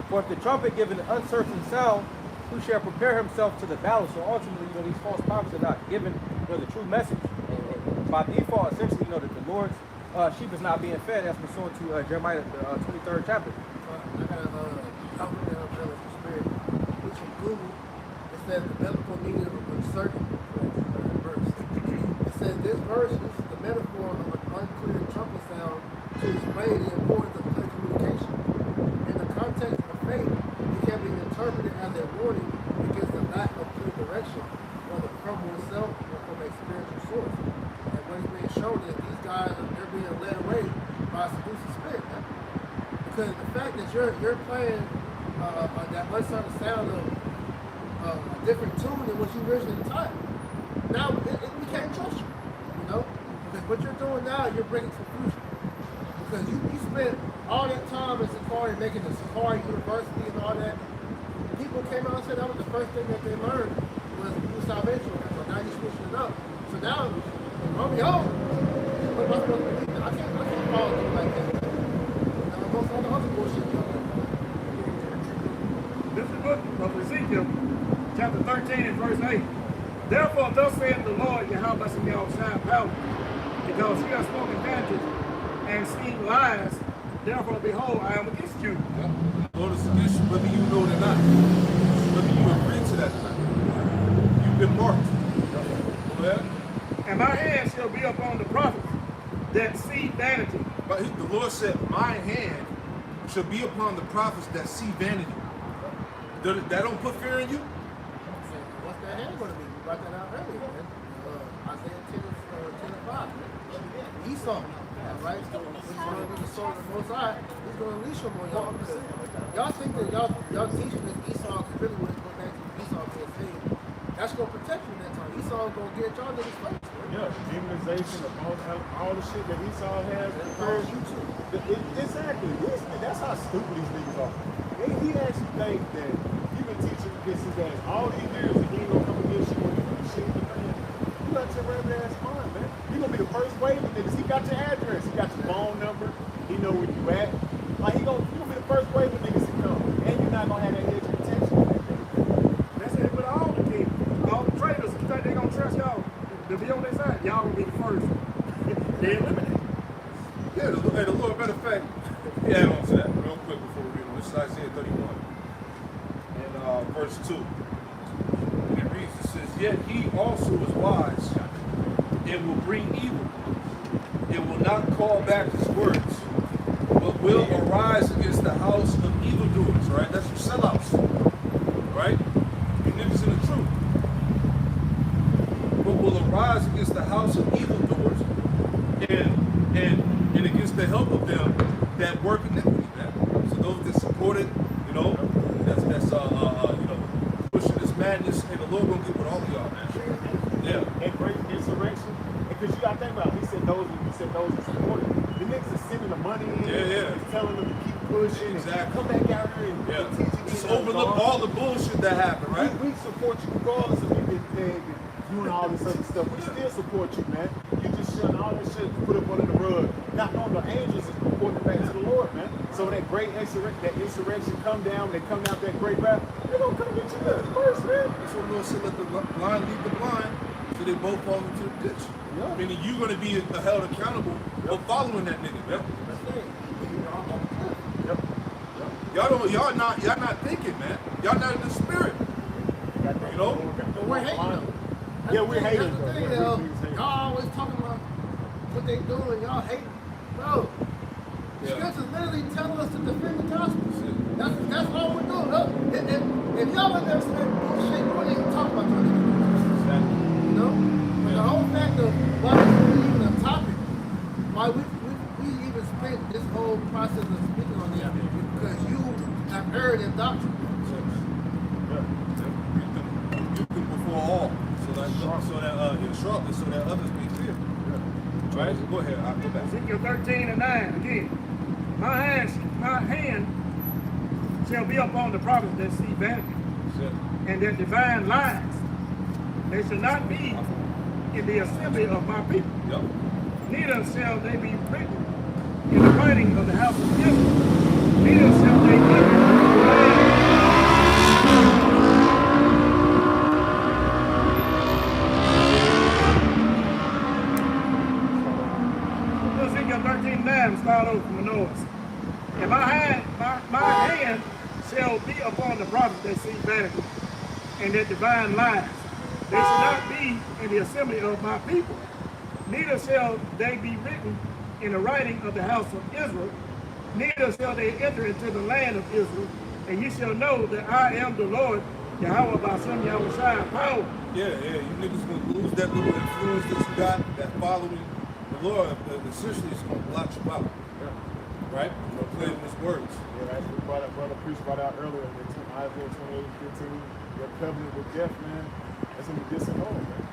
For if the trumpet give an uncertain sound, who shall prepare himself to the battle. So ultimately, these false prophets are not given, the true message. And by default, essentially, that the Lord's sheep is not being fed, as pursuant to Jeremiah, the 23rd chapter. I got a compliment on the Spirit, which from Google, it says the biblical meaning of a certain verse. It says this verse is the metaphor of an unclear trumpet sound to explain the importance of clear communication. In the context of faith, it can be interpreted as a warning against the lack of clear direction, whether from oneself or from a spiritual source. And what is being shown is these guys they're being led away by a seducing spirit. Man. Because the fact that you're playing that uncertain sound of a different tune than what you originally taught, now we can't trust you. Because what you're doing now, you're bringing confusion. Because you spent all that time in Sakari making the Sakari University and all that. People came out and said that was the first thing that they learned was salvation. So now you're switching it up. So now, what am I supposed to believe? I can't follow things like that. Now, most all the other bullshit. This is the book of Ezekiel, chapter 13 and verse 8. Therefore, thus saith the Lord, Yahweh Shai power, because ye have spoken vanity and seen lies. Therefore, behold, I am against you. Lord is against you, whether you know it or not. Whether you agree to that or not. You've been marked. Go ahead. And my hand shall be upon the prophets that see vanity. But the Lord said, my hand shall be upon the prophets that see vanity. That don't put fear in you? What's that hand going to be? You brought that out earlier, man. Isaiah 10 and 5. Esau. Right? So he's going to be the sword of the Most High. He's going to unleash him on y'all. Y'all think that y'all teaching this Esau, because really what it's going back to Esau being saved, that's going to protect you that time. Esau is going to get y'all niggas first. Yeah, demonization of all the shit that Esau has. Exactly. That's how stupid these niggas are. He actually think that you've been teaching against his ass all these years and he ain't going to come against you when you shit in the fan. You got your regular ass mind, man. You gonna be the first wave of niggas. He got your address. He got your phone number. He know where you at. Like you gonna be the first wave of niggas to come. And you're not gonna have that edge of protection. That's it with all the people. All the traitors, you think they gonna trust y'all to be on their side? Y'all gonna be the first. They eliminate. Yeah, the Lord, matter of fact, add on to that real quick before we read on. This is Isaiah 31 and verse 2. And it reads, it says, yet he also is wise and will bring evil. It will not call back his words, but will arise against the house of evildoers, right? That's your sellouts, right? You niggas in the truth. But will arise against the house of evildoers and against the help of them that work iniquity, man. So those that support it, that's pushing this madness, and the Lord gonna get with all of y'all, man. Yeah. And great insurrection. Because you gotta think about it. He said those are supporting. The niggas are sending the money in. Yeah. He's telling them to keep pushing. Exactly. And come back out here and teach you. Just overlook all the bullshit that happened, right? We support you regardless of you getting paid and doing all this other stuff. We still support you, man. You just shutting all this shit put up under the rug. Not knowing the angels is reporting back to the Lord, man. So that great insurrection come down, they come out that great wrath, they're gonna come get you first, man. That's what the Lord said, let the blind lead the blind, so they both fall into the ditch. Yeah. Meaning you're gonna be held accountable for following that nigga, man. Y'all not thinking, man. Y'all not in the spirit. But we're hating them. Yeah, we're hating them. That's the thing, y'all always talking about what they doing. Y'all hate, bro. The scriptures literally tell us to defend the gospel. That's all we're doing. Look, if y'all ain't never said bullshit, you wouldn't even talk about that. But the whole fact of why this is even a topic, why we even spent this whole process of speaking on this, because you have erred in doctrine. You can before all, so that others be clear. Right? Go ahead. I'll go back. Ezekiel 13 and 9 again. My hand shall be upon the prophets that see vanity and that divine lies. They shall not be in the assembly of my people. Yep. Neither shall they be written in the writing of the house of Israel. Neither shall they live in the land prophets that see vanity and that divine lies. They shall not be in the assembly of my people, neither shall they be written in the writing of the house of Israel, neither shall they enter into the land of Israel, and ye shall know that I am the Lord, Yahweh Bashem Yahushua power. Yeah, you niggas gonna lose that little influence that you got, that following the Lord. Essentially, it's gonna block you out, right? You know, play with his words. Yeah, as we brother Priest brought out earlier in Isaiah 28:15, your covenant with death, man, that's gonna be disannulled, man.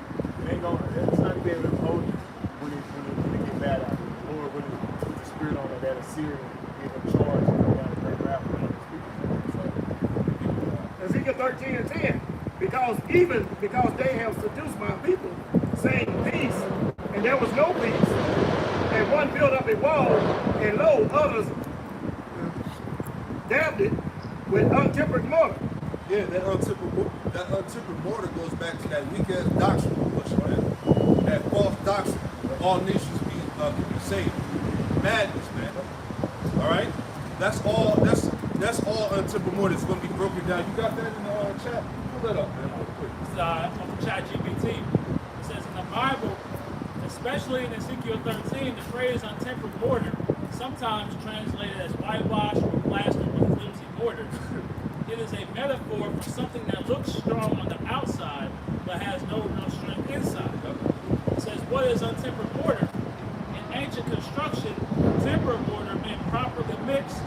It ain't gonna, it's not gonna be able to hold you when it get bad out here. The Lord, when he put the spirit on that Assyrian, gave him charge to go down and break rap with other people. So, Ezekiel 13:10, because they have seduced my people, saying peace, and there was no peace. And one built up a wall, and lo, others dabbed it with untempered mortar. Yeah, that untempered mortar goes back to that weak ass doctrine we push, man. That false doctrine that all nations can be saved. Madness, man. All right, that's all untempered mortar is going to be broken down. You got that in the chat? Pull that up, man, real quick. It's on ChatGPT. It says in the Bible, especially in Ezekiel 13, the phrase untempered mortar, sometimes translated as whitewash or plastered with flimsy mortar. It is a metaphor for something that looks strong on the outside but has no real strength inside. It says, what is untempered mortar? In ancient construction, tempered mortar meant properly mixed,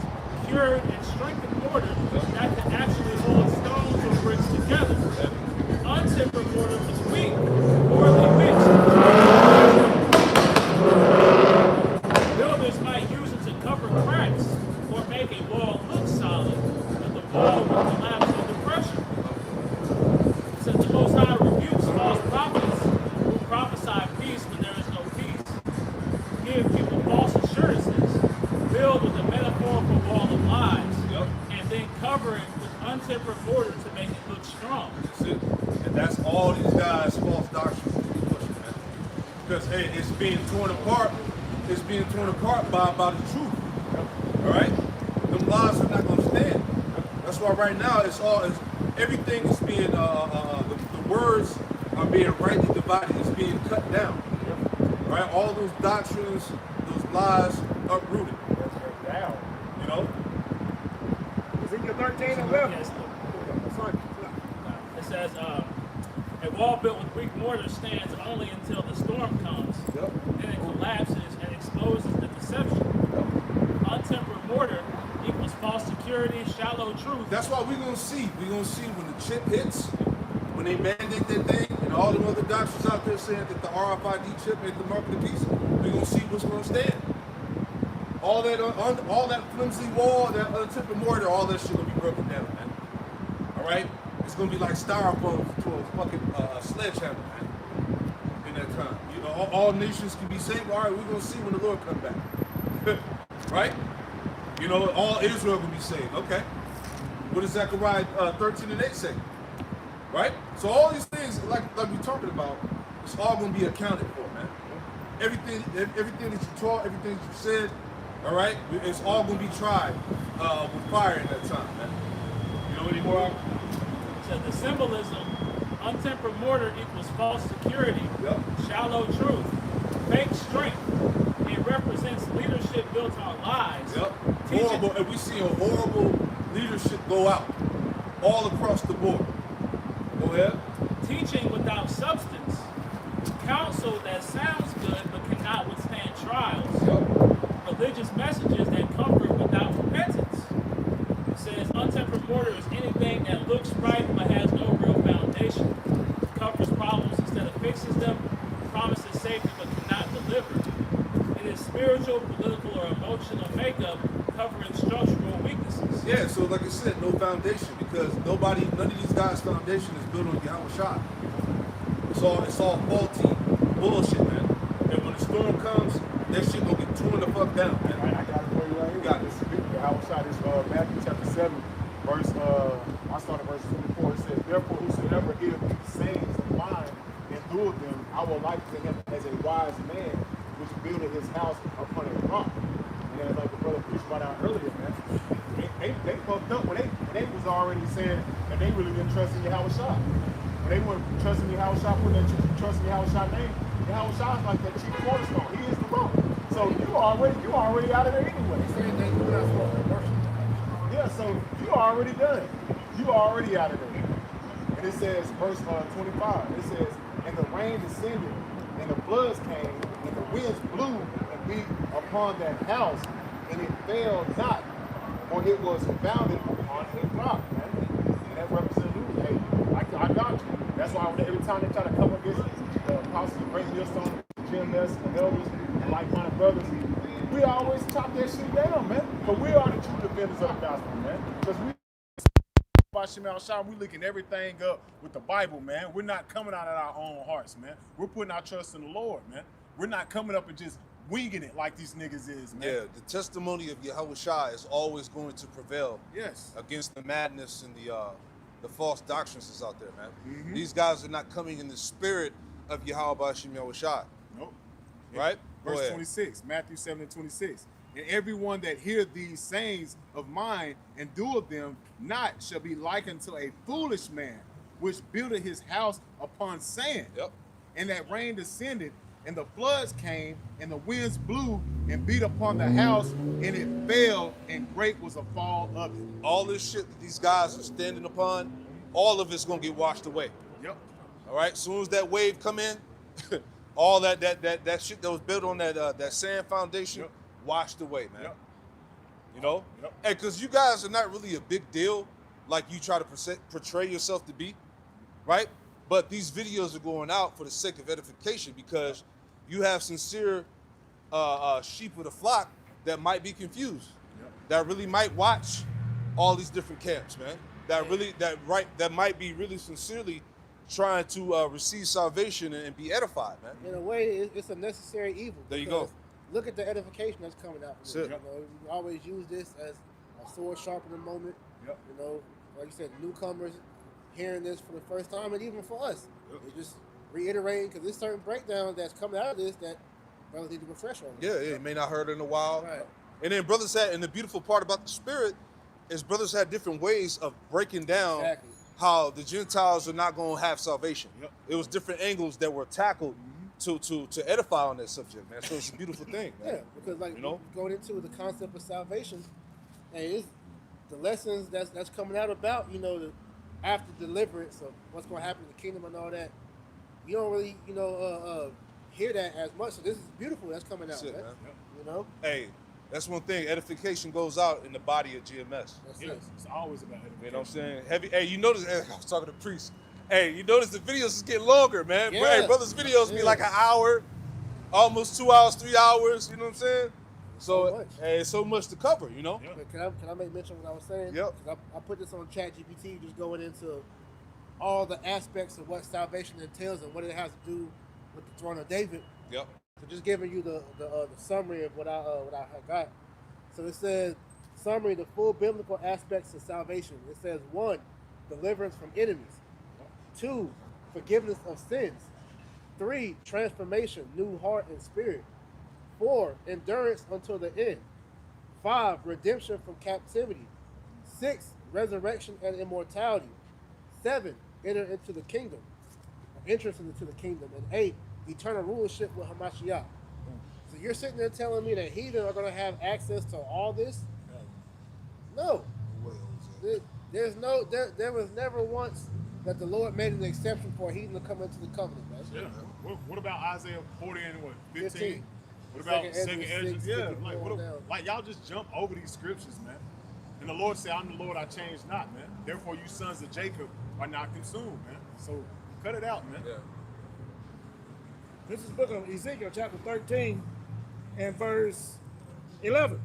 cured, and strengthened mortar that can actually hold stones or bricks together. Untempered mortar was weak, poorly mixed. Builders might use it to cover cracks or make a wall look solid, but the wall would collapse under pressure. Since the Most High rebukes false prophets who prophesy peace when there is no peace, give people false assurances, build with a metaphorical wall of lies, and then cover it with untempered mortar to make it look strong. That's it. And that's all these guys' false doctrines be pushing, man. Because hey, it's being torn apart. It's being torn apart by the truth. All right, them lies are not gonna stand. That's why right now everything is being the words are being rightly divided. It's being cut down. Right, all those doctrines, those lies, uprooted. that's down. You know. Ezekiel 13:11. Yes, it says, a wall built with weak mortar stands only until the storm comes. Yep. Then it collapses and exposes the deception. Untempered mortar equals false security, shallow truth. That's why we're gonna see. We're gonna see when the chip hits, when they mandate that thing, and all the other doctors out there saying that the RFID chip is the mark of the beast. We're gonna see what's gonna stand. All that flimsy wall, that untempered mortar, all that shit gonna be broken down, man. All right, it's gonna be like styrofoam to a fucking sledgehammer, man. In that time, you know, all nations can be saved. All right, we're gonna see when the Lord comes back, right? You know, all Israel will be saved. Okay. What does Zechariah 13:8 say? Right? So all these things, like we're talking about, it's all going to be accounted for, man. Everything that you taught, everything that you said, all right, it's all going to be tried with fire in that time, man. You know any more? So the symbolism, untempered mortar equals false security, Yep. shallow truth, fake strength. It represents leadership built on lies. Yep. Teaching- Horrible, and we see a horrible leadership go out all across the board. Go ahead. Teaching without substance, counsel that sounds good but cannot withstand trials, Yep. religious messages that comfort without repentance. It says untempered mortar is anything that looks right but has no real foundation, covers problems instead of fixes them, promises safety but cannot deliver. It is spiritual, political, or emotional makeup covering structural weaknesses. Yeah, so like I said, no foundation because none of these guys' foundation is built on Yahweh Shah. It's all faulty bullshit, man. And when the storm comes, that shit gonna get torn the fuck down, man. Right, I got it for you right here. Got it. This Matthew chapter 7, verse I started verse 24. It says, therefore whosoever heareth these sayings of mine and doeth them, I will liken to him as a wise man which builded his house upon a rock. And like the brother preached about out earlier, man, they fucked up when they was already saying that they really didn't trust in Yahweh Shah. When they weren't trusting Yahweh Shah, putting that trust in Yahweh Shah name, Yahweh Shah is like that chief cornerstone. He is the rock. So you already out of there anyway. Saying that you're not supposed to worship. Yeah, so you already done. You already out of there. And it says, verse 25, it says, and the rain descended, and the floods came, and the winds blew and beat upon that house, and it fell not, for it was founded upon a rock, man. And that represents who? Hey, I got you. That's why every time they try to come against the apostles of Great Millstone, GMS, and elders, and like-minded brothers, we always chop that shit down, man. But we are the true defenders of the gospel, man. Because we we looking everything up with the Bible, man. We're not coming out of our own hearts, man. We're putting our trust in the Lord, man. We're not coming up and just winging it like these niggas is, man. Yeah, the testimony of Yahweh Shah is always going to prevail Yes. against the madness and the false doctrines that's out there, man. These guys are not coming in the spirit of Yahweh Bashim Yahweh Shah. Nope. Right? Go Verse ahead. 26, Matthew 7:26. And everyone that hear these sayings of mine and doeth them not shall be likened to a foolish man, which builded his house upon sand. Yep. And that rain descended, and the floods came, and the winds blew and beat upon the house, and it fell, and great was a fall of it. All this shit that these guys are standing upon, all of it's gonna get washed away. Yep. All right. As soon as that wave come in, all that shit that was built on that sand foundation, Yep. washed away, man. Yep. You know? Yep. And because you guys are not really a big deal like you try to portray yourself to be, right? But these videos are going out for the sake of edification because you have sincere sheep of the flock that might be confused, Yep. that really might watch all these different camps, man. That might be really sincerely trying to receive salvation and be edified, man. In a way, it's a necessary evil. There you go. because Look at the edification that's coming out. That's From it. this. You know, we always use this as a sword sharpening moment. Yep. You know, like you said, newcomers hearing this for the first time, and even for us, Yep. it's just reiterating because there's certain breakdowns that's coming out of this that brothers need to refresh on. Yeah, you may not heard it in a while. Right. And then brothers had, and the beautiful part about the spirit is brothers had different ways of breaking down Exactly. how the Gentiles are not going to have salvation. Yep. It was different angles that were tackled to edify on that subject, man. So it's a beautiful thing, man. Yeah, because like You know? going into the concept of salvation, and it's the lessons that's coming out about the after deliverance of what's going to happen in the kingdom and all that. You don't really hear that as much. So this is beautiful. That's coming out, That's it, man. man. You know, Hey, that's one thing. Edification goes out in the body of GMS. that's Yes. it. It's always about it. You know what I'm saying? Heavy. Hey, you notice? I was talking to priest. Hey, you notice the videos is getting longer, man. Yeah. Hey, brothers' videos be Yeah. like an hour, almost 2 hours, 3 hours. You know what I'm saying? So So, much. hey, it's so much to cover. You know? Yep. But can I make mention of what I was saying? Yep. 'Cause I put this on ChatGPT, just going into all the aspects of what salvation entails and what it has to do with the throne of David. Yep. So just giving you the summary of what I have got. So it says summary: the full biblical aspects of salvation. It says 1, deliverance from enemies. 2, forgiveness of sins. 3, transformation, new heart and spirit. 4, endurance until the end. 5, redemption from captivity. 6, resurrection and immortality. 7, enter into the kingdom, entrance into the kingdom. And 8, eternal rulership with Hamashiach. So you're sitting there telling me that heathen are going to have access to all this? No. There was never once that the Lord made an exception for a heathen to come into the covenant. Right? Yeah. What about Isaiah 40 and 15? 15. What about Second second Ezra Ezra? 6, Yeah, 54 like down. like y'all just jump over these scriptures, man. And the Lord said, "I'm the Lord; I change not, man. Therefore, you sons of Jacob are not consumed, man. So cut it out, man." Yeah. This is the book of Ezekiel, chapter 13, and verse 11.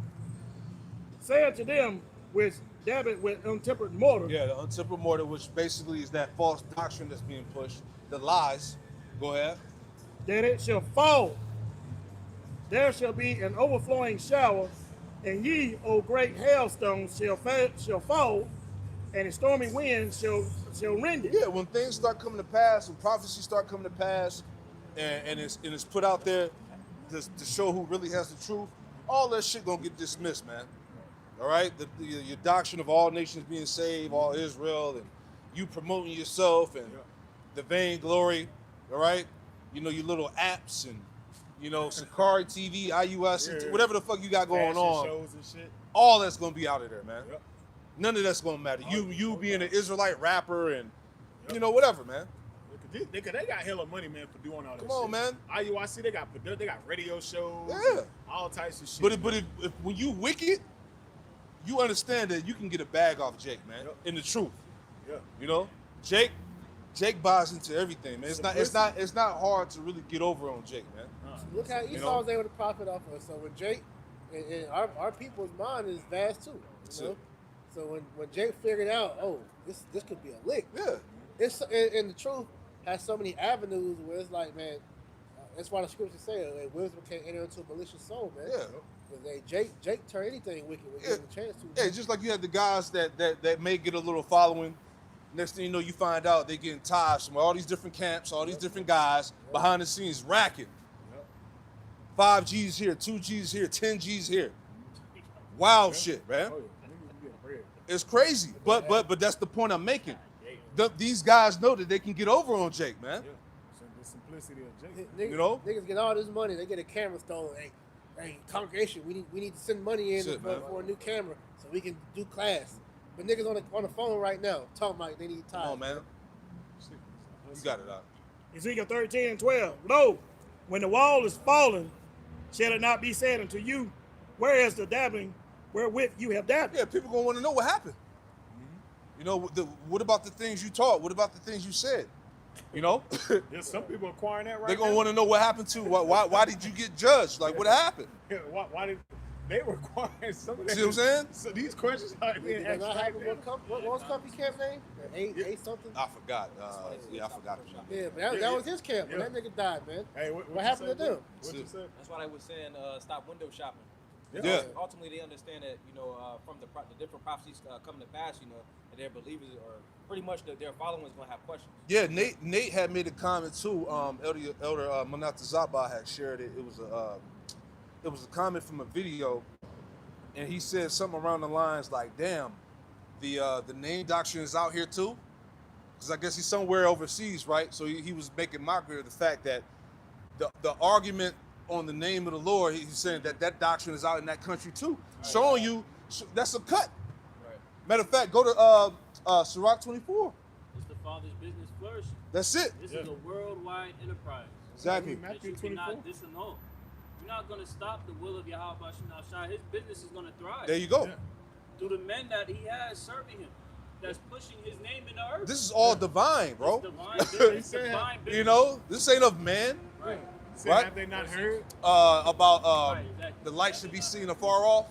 Say unto them which dab it with untempered mortar, Yeah, the untempered mortar, which basically is that false doctrine that's being pushed, the lies. Go ahead. that it shall fall. There shall be an overflowing shower, and ye, O great hailstones, shall fall, and a stormy wind shall rend it. Yeah, when things start coming to pass, when prophecies start coming to pass, and it's put out there to show who really has the truth, all that shit gonna get dismissed, man. all right? Your doctrine of all nations being saved, all Israel, and you promoting yourself and the vainglory, all right? You know, your little apps and, you know, Sakari TV, IUS, whatever the fuck you got going Fashion on. shows and shit. All that's gonna be out of there, man. Yep. None of that's gonna matter. You being an Israelite rapper and, you know, whatever, man. They got hella money, man, for doing all that Come shit. on, man. IUIC, they got radio shows. Yeah. All types of shit. But if when you wicked, you understand that you can get a bag off Jake, man. Yep. In the truth, yeah. you know, Jake buys into everything, man. It's not hard to really get over on Jake, man. Look how You Esau know? was able to profit off of us. So when Jake, and our people's mind is vast too. That's You know? it. So when Jake figured out, oh, this could be a lick. Yeah. It's and the truth has so many avenues where it's like, man, that's why the scriptures say like, wisdom can't enter into a malicious soul, man. Yeah. Because Jake turned anything wicked when given a chance to. Yeah, just like you had the guys that may get a little following. Next thing you know, you find out they getting ties from all these different camps, all these different guys behind the scenes racking. 5 G's here, 2 G's here, 10 G's here. Wild shit, man. Oh, yeah. Niggas getting bread. It's crazy, but that's the point I'm making. These guys know that they can get over on Jake, man. Yeah. So the simplicity of Jake. Niggas, You know? niggas get all this money, they get a camera stolen. Hey, congregation, we need to send money in Shit, man. for a new camera so we can do class. But niggas on the phone right now talking about they need ties. Come on, man. You got it out. Ezekiel 13:12. Lo, when the wall is fallen, shall it not be said unto you, where is the dabbling wherewith you have dabbled? Yeah, people gonna want to know what happened. You know, what about the things you taught? What about the things you said? You know, There's some people acquiring that right they're gonna now. want to know what happened to. Why did you get judged? Like, what happened? Yeah, why did they were acquiring some of that? See what I'm saying? So these questions are being Did they asked not right have now. what was company camp name? A something. I forgot. I forgot. Yeah, but that was his camp. When Yeah. that nigga died, man. Hey, What happened you to say, them? What you say? That's why they was saying stop window shopping. Yeah. Ultimately, they understand that from the different prophecies coming to pass, that their believers or pretty much their followers gonna have questions. Yeah, Nate had made a comment too. Elder Manata Zaba had shared it. It was a comment from a video, and he said something around the lines like, "Damn, the name doctrine is out here too," because I guess he's somewhere overseas, right? So he was making mockery of the fact that the argument on the name of the Lord, he's saying that doctrine is out in that country too, showing you that's a cut. Right. Matter of fact, go to Sirach 24. It's the Father's business flourishing. That's it. This is a worldwide enterprise. Exactly. That you cannot disannul. You're not going to stop the will of Yahweh Bashim Shai. His business is going to thrive. There you go. Yeah. Through the men that he has serving him, that's pushing his name in the earth. This is all divine, bro. It's divine business. Divine business. You know, this ain't of man. Right. Say, Right. have they not heard? About Right, exactly. the light should be seen afar off.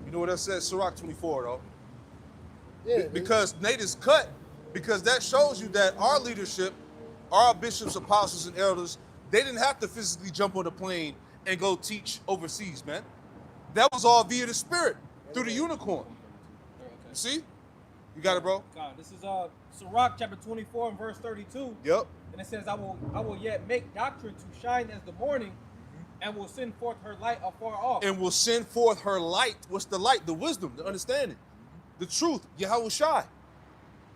You know what that says? Sirach 24, though. Yeah, Because Nate is cut, because that shows you that our leadership, our bishops, apostles, and elders, they didn't have to physically jump on a plane and go teach overseas, man. That was all via the Spirit, through the unicorn. You see? You got it, bro? God, this is Sirach chapter 24 and verse 32. Yep. And it says, I will yet make doctrine to shine as the morning, and will send forth her light afar off. And will send forth her light. What's the light? The wisdom, the understanding, the truth. Yahweh Shai.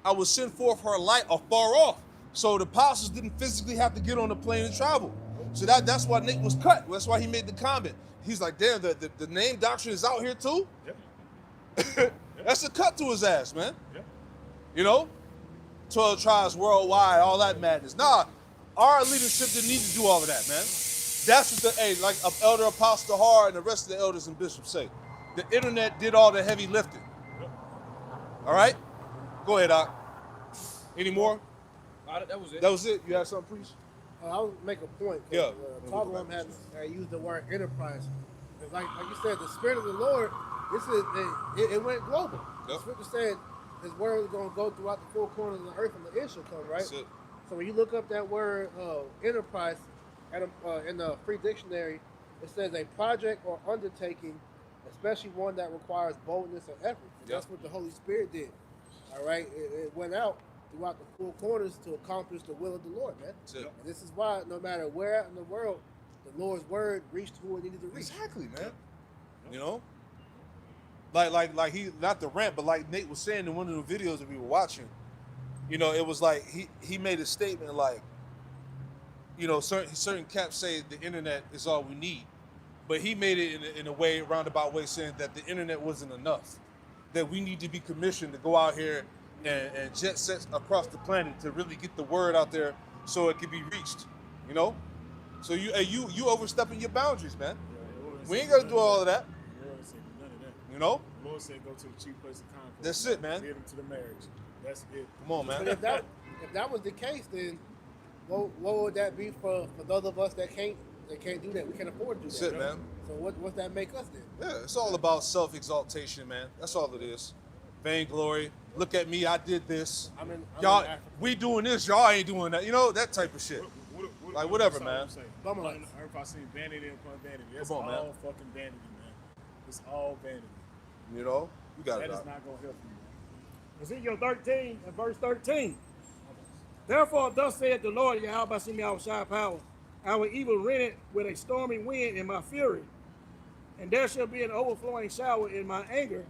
I will send forth her light afar off. So the apostles didn't physically have to get on the plane and travel. So that's why Nick was cut. That's why he made the comment. He's like, damn, the name doctrine is out here too? Yep. That's a cut to his ass, man. Yep. You know? 12 tribes worldwide, all that madness. Nah, our leadership didn't need to do all of that, man. That's what like Elder Apostle Har and the rest of the elders and bishops say. The internet did all the heavy lifting. All right? Go ahead, Doc. Any more? That was it. That was it? You had something, preach? I'll make a point. Yeah. Togolum had used the word enterprise. Because like you said, the Spirit of the Lord, it went global. Yep. The Scripture said His word is going to go throughout the four corners of the earth and the end shall come, right? That's it. So when you look up that word enterprise in the free dictionary, it says a project or undertaking, especially one that requires boldness and effort. And Yep. that's what the Holy Spirit did. All right? It went out throughout the four corners to accomplish the will of the Lord, man. That's it. And this is why no matter where in the world, the Lord's word reached who it needed to reach. Exactly, man. You know? like he, not the rant, but like Nate was saying in one of the videos that we were watching, you know, it was like he made a statement like, you know, certain cats say the internet is all we need, but he made it in a way, roundabout way, saying that the internet wasn't enough, that we need to be commissioned to go out here and jet set across the planet to really get the word out there so it can be reached, you know. So you overstepping your boundaries, man. We ain't gotta do all of that, The Lord said none of that. you know. The Lord said go to the chief place of concord. That's it, man. Lead them to the marriage. That's it. Come on, But man. if that was the case, then what would that be for those of us that can't do that? We can't afford to do That's that. it, man. So what's that make us then? Yeah, it's all about self-exaltation, man. That's all it is. Vainglory. Look at me, I did this. I'm in Y'all, Africa. we doing this, y'all ain't doing that. You know, that type of shit. Like, whatever, man. Bummer I lights. if I seen vanity upon vanity. That's Come on, man. all fucking vanity, man. It's all vanity. You know, you got That it is out. not gonna help you, man. Ezekiel 13 and verse 13. Therefore, thus saith the Lord Yahweh Bashim Yahushua power, I will even rend it with a stormy wind in my fury, and there shall be an overflowing shower in my anger,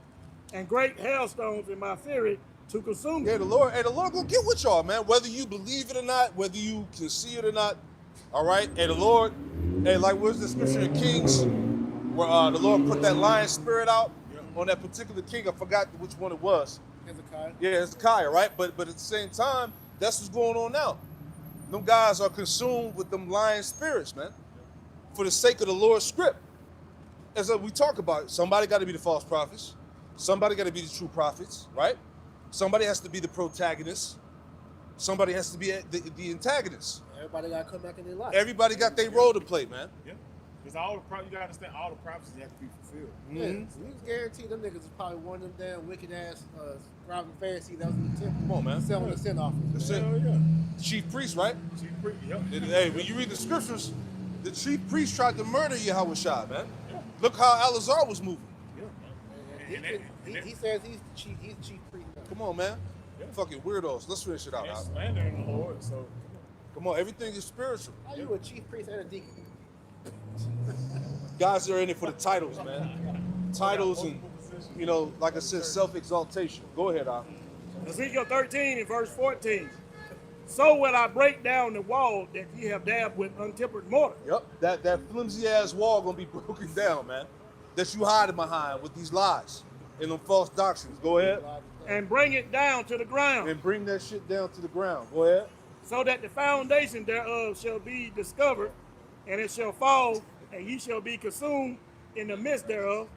and great hailstones in my fury to consume Yeah, you. the Lord gonna get with y'all, man. Whether you believe it or not, whether you can see it or not. All right, and the Lord, hey, like what's the scripture in Kings, where the Lord put that lion spirit out on that particular king. I forgot which one it was. Hezekiah. Yeah, Hezekiah, right? But at the same time, that's what's going on now. Them guys are consumed with them lion spirits, man. For the sake of the Lord's script. As we talk about, somebody got to be the false prophets. Somebody got to be the true prophets, right? Somebody has to be the protagonist. Somebody has to be the antagonist. Everybody got to come back in their life. Everybody got their role to play, man. Yeah. Because you gotta understand all the prophecies have to be fulfilled. Yeah, so you can guarantee them niggas is probably one of them damn wicked ass scribes and Pharisees that was in the temple. Come on, man. Selling the sin offers. That's it. Hell yeah. Chief priest, right? Chief priest, yep. Hey, when you read the scriptures, the chief priest tried to murder Yahweh Shai, man. Look how Alazar was moving. He says he's the chief priest now. Come on, man. Yeah. Fucking weirdos. Let's finish it out. That's Al. slandering the Lord, so Come on, everything is spiritual. How you a chief priest and a deacon? Guys are in it for the titles, man. Titles and, you know, like I said, self-exaltation. Go ahead, Al. Ezekiel 13 and verse 14. So will I break down the wall that ye have dabbed with untempered mortar, Yep, that flimsy ass wall gonna be broken down, man. That you hiding behind with these lies and them false doctrines. Go ahead and bring it down to the ground, and bring that shit down to the ground. Go ahead. so that the foundation thereof shall be discovered, and it shall fall, and ye shall be consumed in the midst thereof,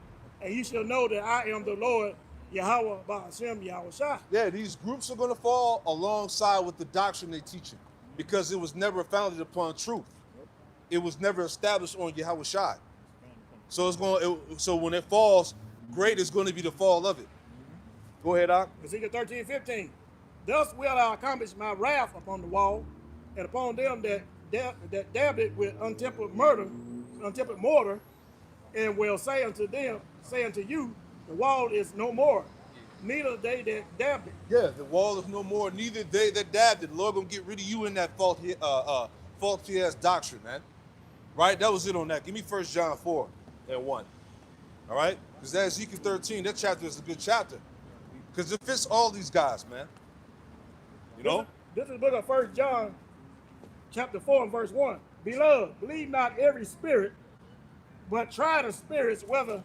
and ye shall know that I am the Lord Yahweh Ba'ashem Yahushua. Yeah, these groups are gonna fall alongside with the doctrine they teaching, because it was never founded upon truth. It was never established on Yahweh Shai. So so when it falls, great is going to be the fall of it. Go ahead, Doc. Ezekiel 13, 15. Thus will I accomplish my wrath upon the wall, and upon them that dabbed it with untempered mortar, and will say unto you, the wall is no more, neither they that dabbed it. Yeah, the wall is no more, neither they that dabbed it. The Lord gonna get rid of you in that faulty ass doctrine, man. Right? That was it on that. Give me 1 John 4 and 1. All right? Because that Ezekiel 13, that chapter is a good chapter. Because it fits all these guys, man. You know? This is the book of 1 John, chapter 4 and verse 1. Beloved, believe not every spirit, but try the spirits whether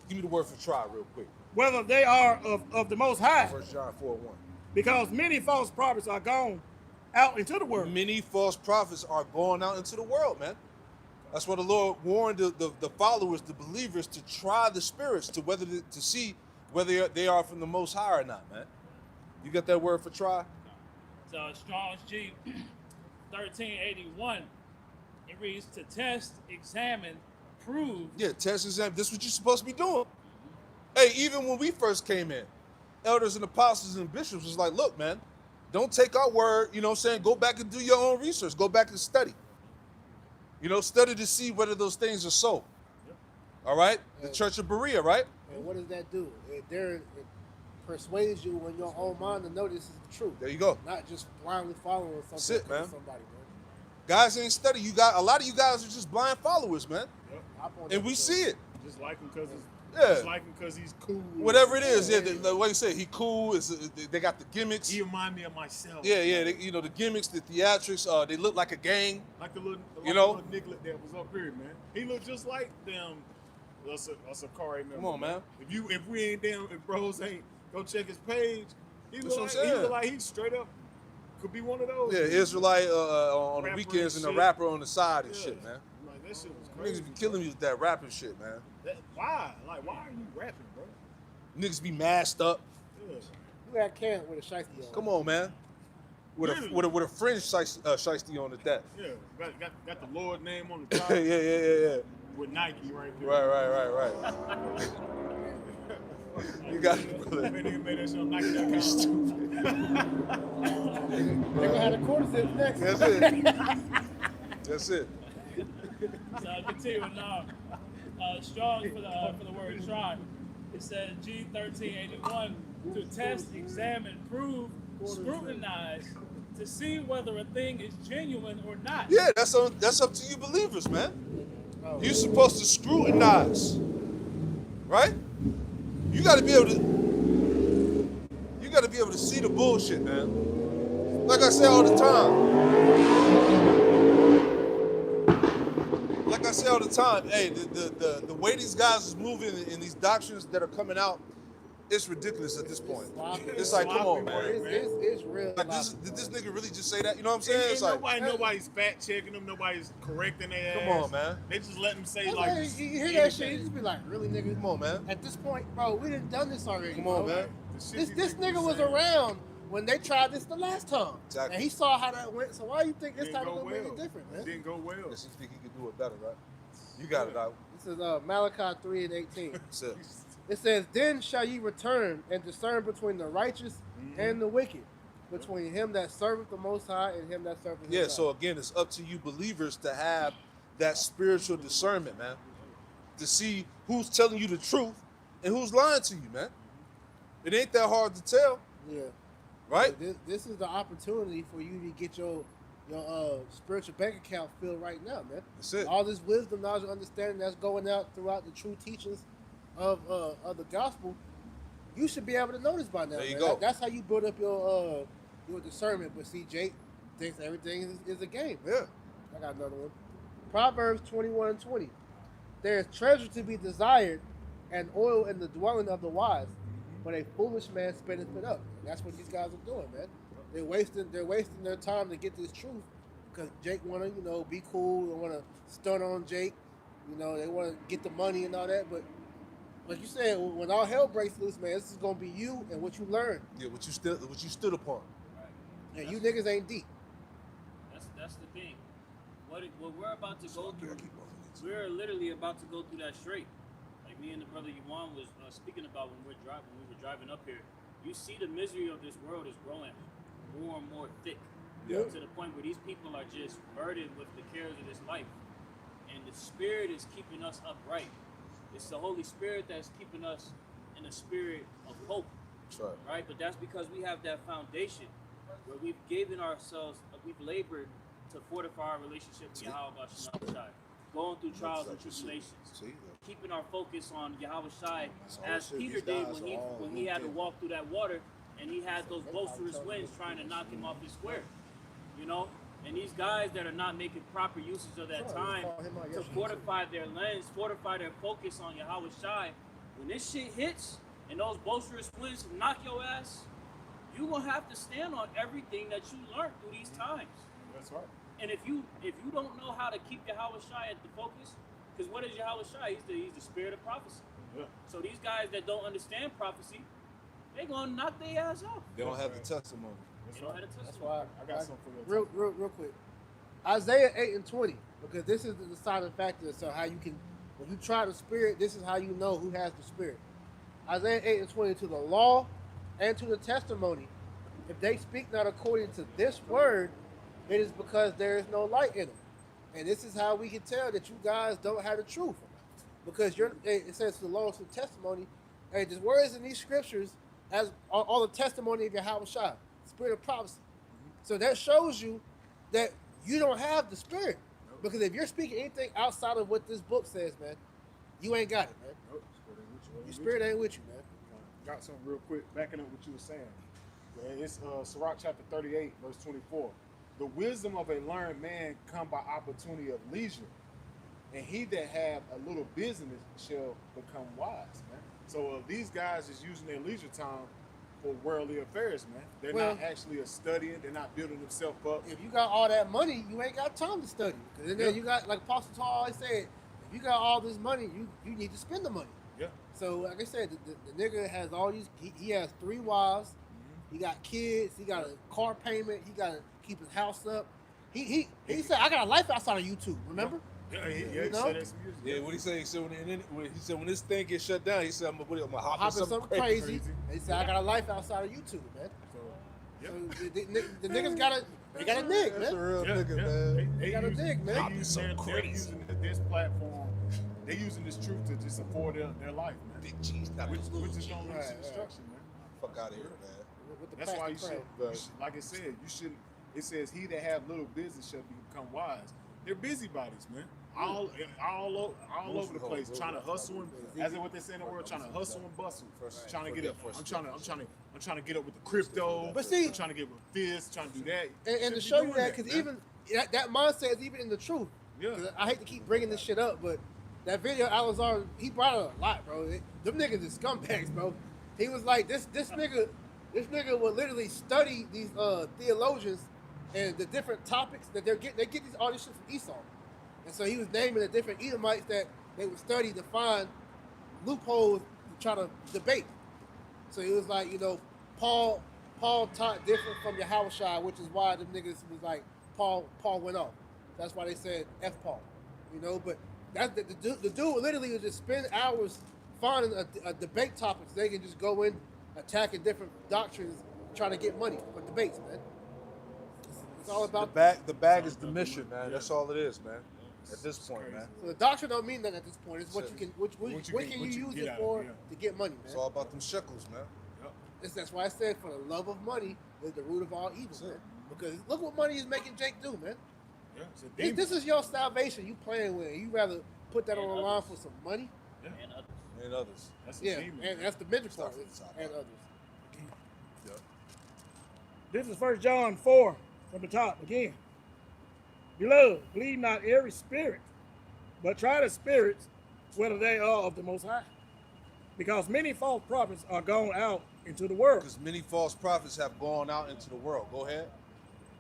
Give me the word for try real quick. they are of the Most High, 1 John 4 and 1. because many false prophets are gone out into the world. Many false prophets are going out into the world, man. That's why the Lord warned the followers, the believers, to try the spirits to see whether they are from the Most High or not, man. You got that word for try? So Strong's G 1381, it reads to test, examine, prove. Yeah, test exam. This is what you're supposed to be doing. Hey, even when we first came in, elders and apostles and bishops was like, look, man, don't take our word, you know what I'm saying? Go back and do your own research. Go back and study. You know, study to see whether those things are so. All right? The Church of Berea, right? And what does that do? It persuades you in your own mind to know this is the truth. There you go. Not just blindly following something. That's it, man. Somebody, man. Guys ain't study. A lot of you guys are just blind followers, man. Yep. Hop on And that we shit. see it. Just like them because I Yeah. just like him because he's cool. Whatever it is, yeah. The way you say he cool is they got the gimmicks. He remind me of myself. Yeah, yeah. They, the gimmicks, the theatrics. They look like a gang. Like the little, You know? little Nicklet that was up here, man. He looked just like them. Us a Sakari member. Come on, man. If we ain't down, if bros ain't go check his page, he That's look what like I'm he saying. look like he's straight up could be one of those. Yeah, Israelite on the Rapper weekends and and a shit. rapper on the side and Yeah. shit, man. Like that shit was crazy. Niggas be killing me with that rapping shit, man. Why? Like, why are you rapping, bro? Niggas be masked up. Yeah. You got Cam with a shiesty on. Come on, man. With a fringe shiesty on at that. Yeah, got the Lord name on the top yeah. with Nike right there. Right. You got it, brother. Man, nigga made that shit on Nike.com. Stupid. They're gonna have the quarter zip next. That's it. That's it. So continuing now, strong for the word try. It says G1381 to test, examine, prove, scrutinize, to see whether a thing is genuine or not. Yeah, that's up to you believers, man. You're supposed to scrutinize, right? You got to be able to see the bullshit, man. Like I say all the time. Hey, the way these guys is moving and these doctrines that are coming out, it's ridiculous at this point. It's like, come on, man. It's real. Like, did this nigga really just say that? You know what I'm saying? It's like, Nobody's fact checking them. Nobody's correcting their ass. come on, man. They just let them say That's like. why you hear that shit, you just be like, really, nigga? Come on, man. At this point, bro, we done this already. Come on, bro. man. This nigga was around when they tried this the last time. Exactly. And he saw how that went. So why do you think this Didn't time is go gonna make well. it different, man? Didn't go well. Yes, you think he could do it better, right? You got it out. This is Malachi 3:18. That's it. It says, "Then shall ye return and discern between the righteous and the wicked, between him that serveth the Most High and him that serveth his Yeah, God." so again, it's up to you believers to have that spiritual discernment, man. To see who's telling you the truth and who's lying to you, man. It ain't that hard to tell, Yeah. right? This is the opportunity for you to get your spiritual bank account filled right now, man. That's it. All this wisdom, knowledge, and understanding that's going out throughout the true teachings of the gospel, you should be able to notice by now. There you man. go. That's how you build up your discernment. But see, Jake thinks everything is a game. Yeah. I got another one. Proverbs 21:20. There is treasure to be desired and oil in the dwelling of the wise, but a foolish man spendeth it up. And that's what these guys are doing, man. They're wasting their time to get this truth because Jake wanna, be cool. They wanna stun on Jake. They wanna get the money and all that. But like you said, when all hell breaks loose, man, this is gonna be you and what you learned. Yeah, what you stood upon. And you niggas ain't deep. That's the thing. What we're about to go through, keep on these. we're literally about to go through that straight. Like me and the brother Yuan was speaking about when we were driving up here. You see the misery of this world is growing more and more thick. Yeah. To the point where these people are just burdened with the cares of this life. And the Spirit is keeping us upright. It's the Holy Spirit that's keeping us in a spirit of hope, That's right. right? But that's because we have that foundation where we've given ourselves, we've labored to fortify our relationship with Yahweh Shai, going through trials and tribulations, See? keeping our focus on Yahweh Shai, all as shit Peter these did guys when are all he had to wicked. walk through that water and he had those boisterous winds trying to knock him off his square, And these guys that are not making proper usage of that time to fortify their lens, fortify their focus on Yahweh Shai, when this shit hits and those boisterous winds knock your ass, you're gonna have to stand on everything that you learned through these times. That's right. And if you don't know how to keep Yahweh Shai at the focus, because what is Yahweh Shai? He's the spirit of prophecy. Yeah. So these guys that don't understand prophecy, they're gonna knock their ass off. They don't have the testimony. They don't have a That's testimony. why I got something for you. real quick. Isaiah 8:20, because this is the deciding factor. So how you can, when you try the spirit, this is how you know who has the spirit. Isaiah 8:20, to the law and to the testimony, if they speak not according to this word, it is because there is no light in them. And this is how we can tell that you guys don't have the truth, because it says to the law and to the testimony. Hey, the words in these scriptures as all the testimony of Yahweh Shai, spirit of prophecy. So that shows you that you don't have the spirit. Because if you're speaking anything outside of what this book says, man, you ain't got it, man. Nope, it's Your spirit ain't with you, man. Got something real quick, backing up what you were saying. Yeah, it's Sirach chapter 38, verse 24. The wisdom of a learned man come by opportunity of leisure, and he that have a little business shall become wise, man. So these guys is using their leisure time for worldly affairs, man. They're Well- not actually studying. They're not building themselves up. If you got all that money, you ain't got time to study. Because then you got, like Apostle Paul always said, if you got all this money, you need to spend the money. Yeah. So, like I said, the nigga has all these. He has 3 wives. He got kids. He got a car payment. He got to keep his house up. He said, I got a life outside of YouTube. Remember? Yeah, he You know? said that some years ago. Yeah, what he say? He said when this thing gets shut down, he said I'm gonna hop in Hopping something crazy. crazy. He said, I got a life outside of YouTube, man. So, yeah. So the niggas got to dig, That's a man. real nigga, man. They gotta dig, man. They're using this platform. They're using this truth to just afford their life, man. Big cheese, not Which big just cheese. don't lead Right, to right. destruction, man. Fuck out of here, man. With the That's why plastic you crab. should, like I said, you shouldn't. It says, "He that have little business shall become wise." They're busybodies, man. All over the place, trying to hustle and, as in what they say in the world, trying to hustle and bustle, trying to get up. I'm trying to get up with the crypto. But see- I'm trying to get with this, trying to do that. And to Shouldn't show be you doing that, because man. even that mindset is even in the truth. Yeah. 'Cause I hate to keep bringing this shit up, but that video Alazar, he brought it a lot, bro. Them niggas is scumbags, bro. He was like, this nigga would literally study these theologians and the different topics that they get all this shit from Esau. And so he was naming the different Edomites that they would study to find loopholes to try to debate. So he was like, Paul taught different from Yahushua, which is why the niggas was like, Paul went off. That's why they said F Paul, But that's the dude literally would just spend hours finding a debate topic so they can just go in attacking different doctrines, trying to get money for debates, man. It's all about The bag is the mission, man. That's all it is, man. At this point, man. So the doctrine don't mean that at this point. It's what you can, what can you use get it out for of it, to get money, man. It's all about them shekels, man. That's why I said for the love of money is the root of all evil, That's man. it. Because look what money is making Jake do, man. Yeah, it's a This, demon. this is your salvation you playing with. You rather put that on the line for some money? Yeah, And others. And others. that's a Yeah, demon. and that's the major part. Start from the top. And others. Yeah. This is 1 John 4 from the top again. Beloved, believe not every spirit, but try the spirits whether they are of the Most High. Because many false prophets are gone out into the world. Because many false prophets have gone out into the world. Go ahead.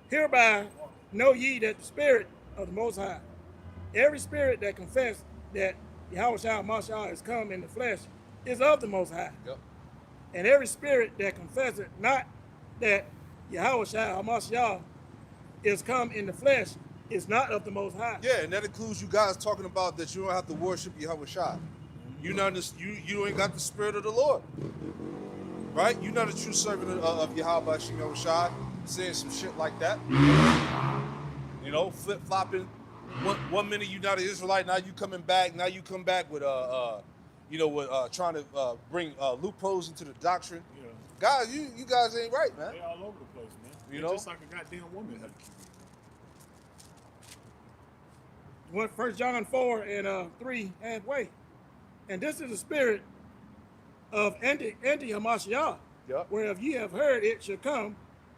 Hereby know ye that the Spirit of the Most High, every spirit that confess that Yahushua Mashiach is come in the flesh, is of the Most High. Yep. And every spirit that confesseth not that Yahushua Mashiach is come in the flesh is not of the Most High. Yeah, and that includes you guys talking about that you don't have to worship Yahweh Shai. You not this, you ain't got the spirit of the Lord, right? You're not a true servant of Yahweh Shai, saying some shit like that. Flip flopping. One minute you're not an Israelite, now you coming back. Now you come back with trying to bring loopholes into the doctrine. Yeah. Guys, you guys ain't right, man. They all over the place, man. You They're know? just like a goddamn woman. What 1 John 4 and 3 halfway. And this is the spirit of anti-Hamashiach, Yep. whereof ye have heard it shall come,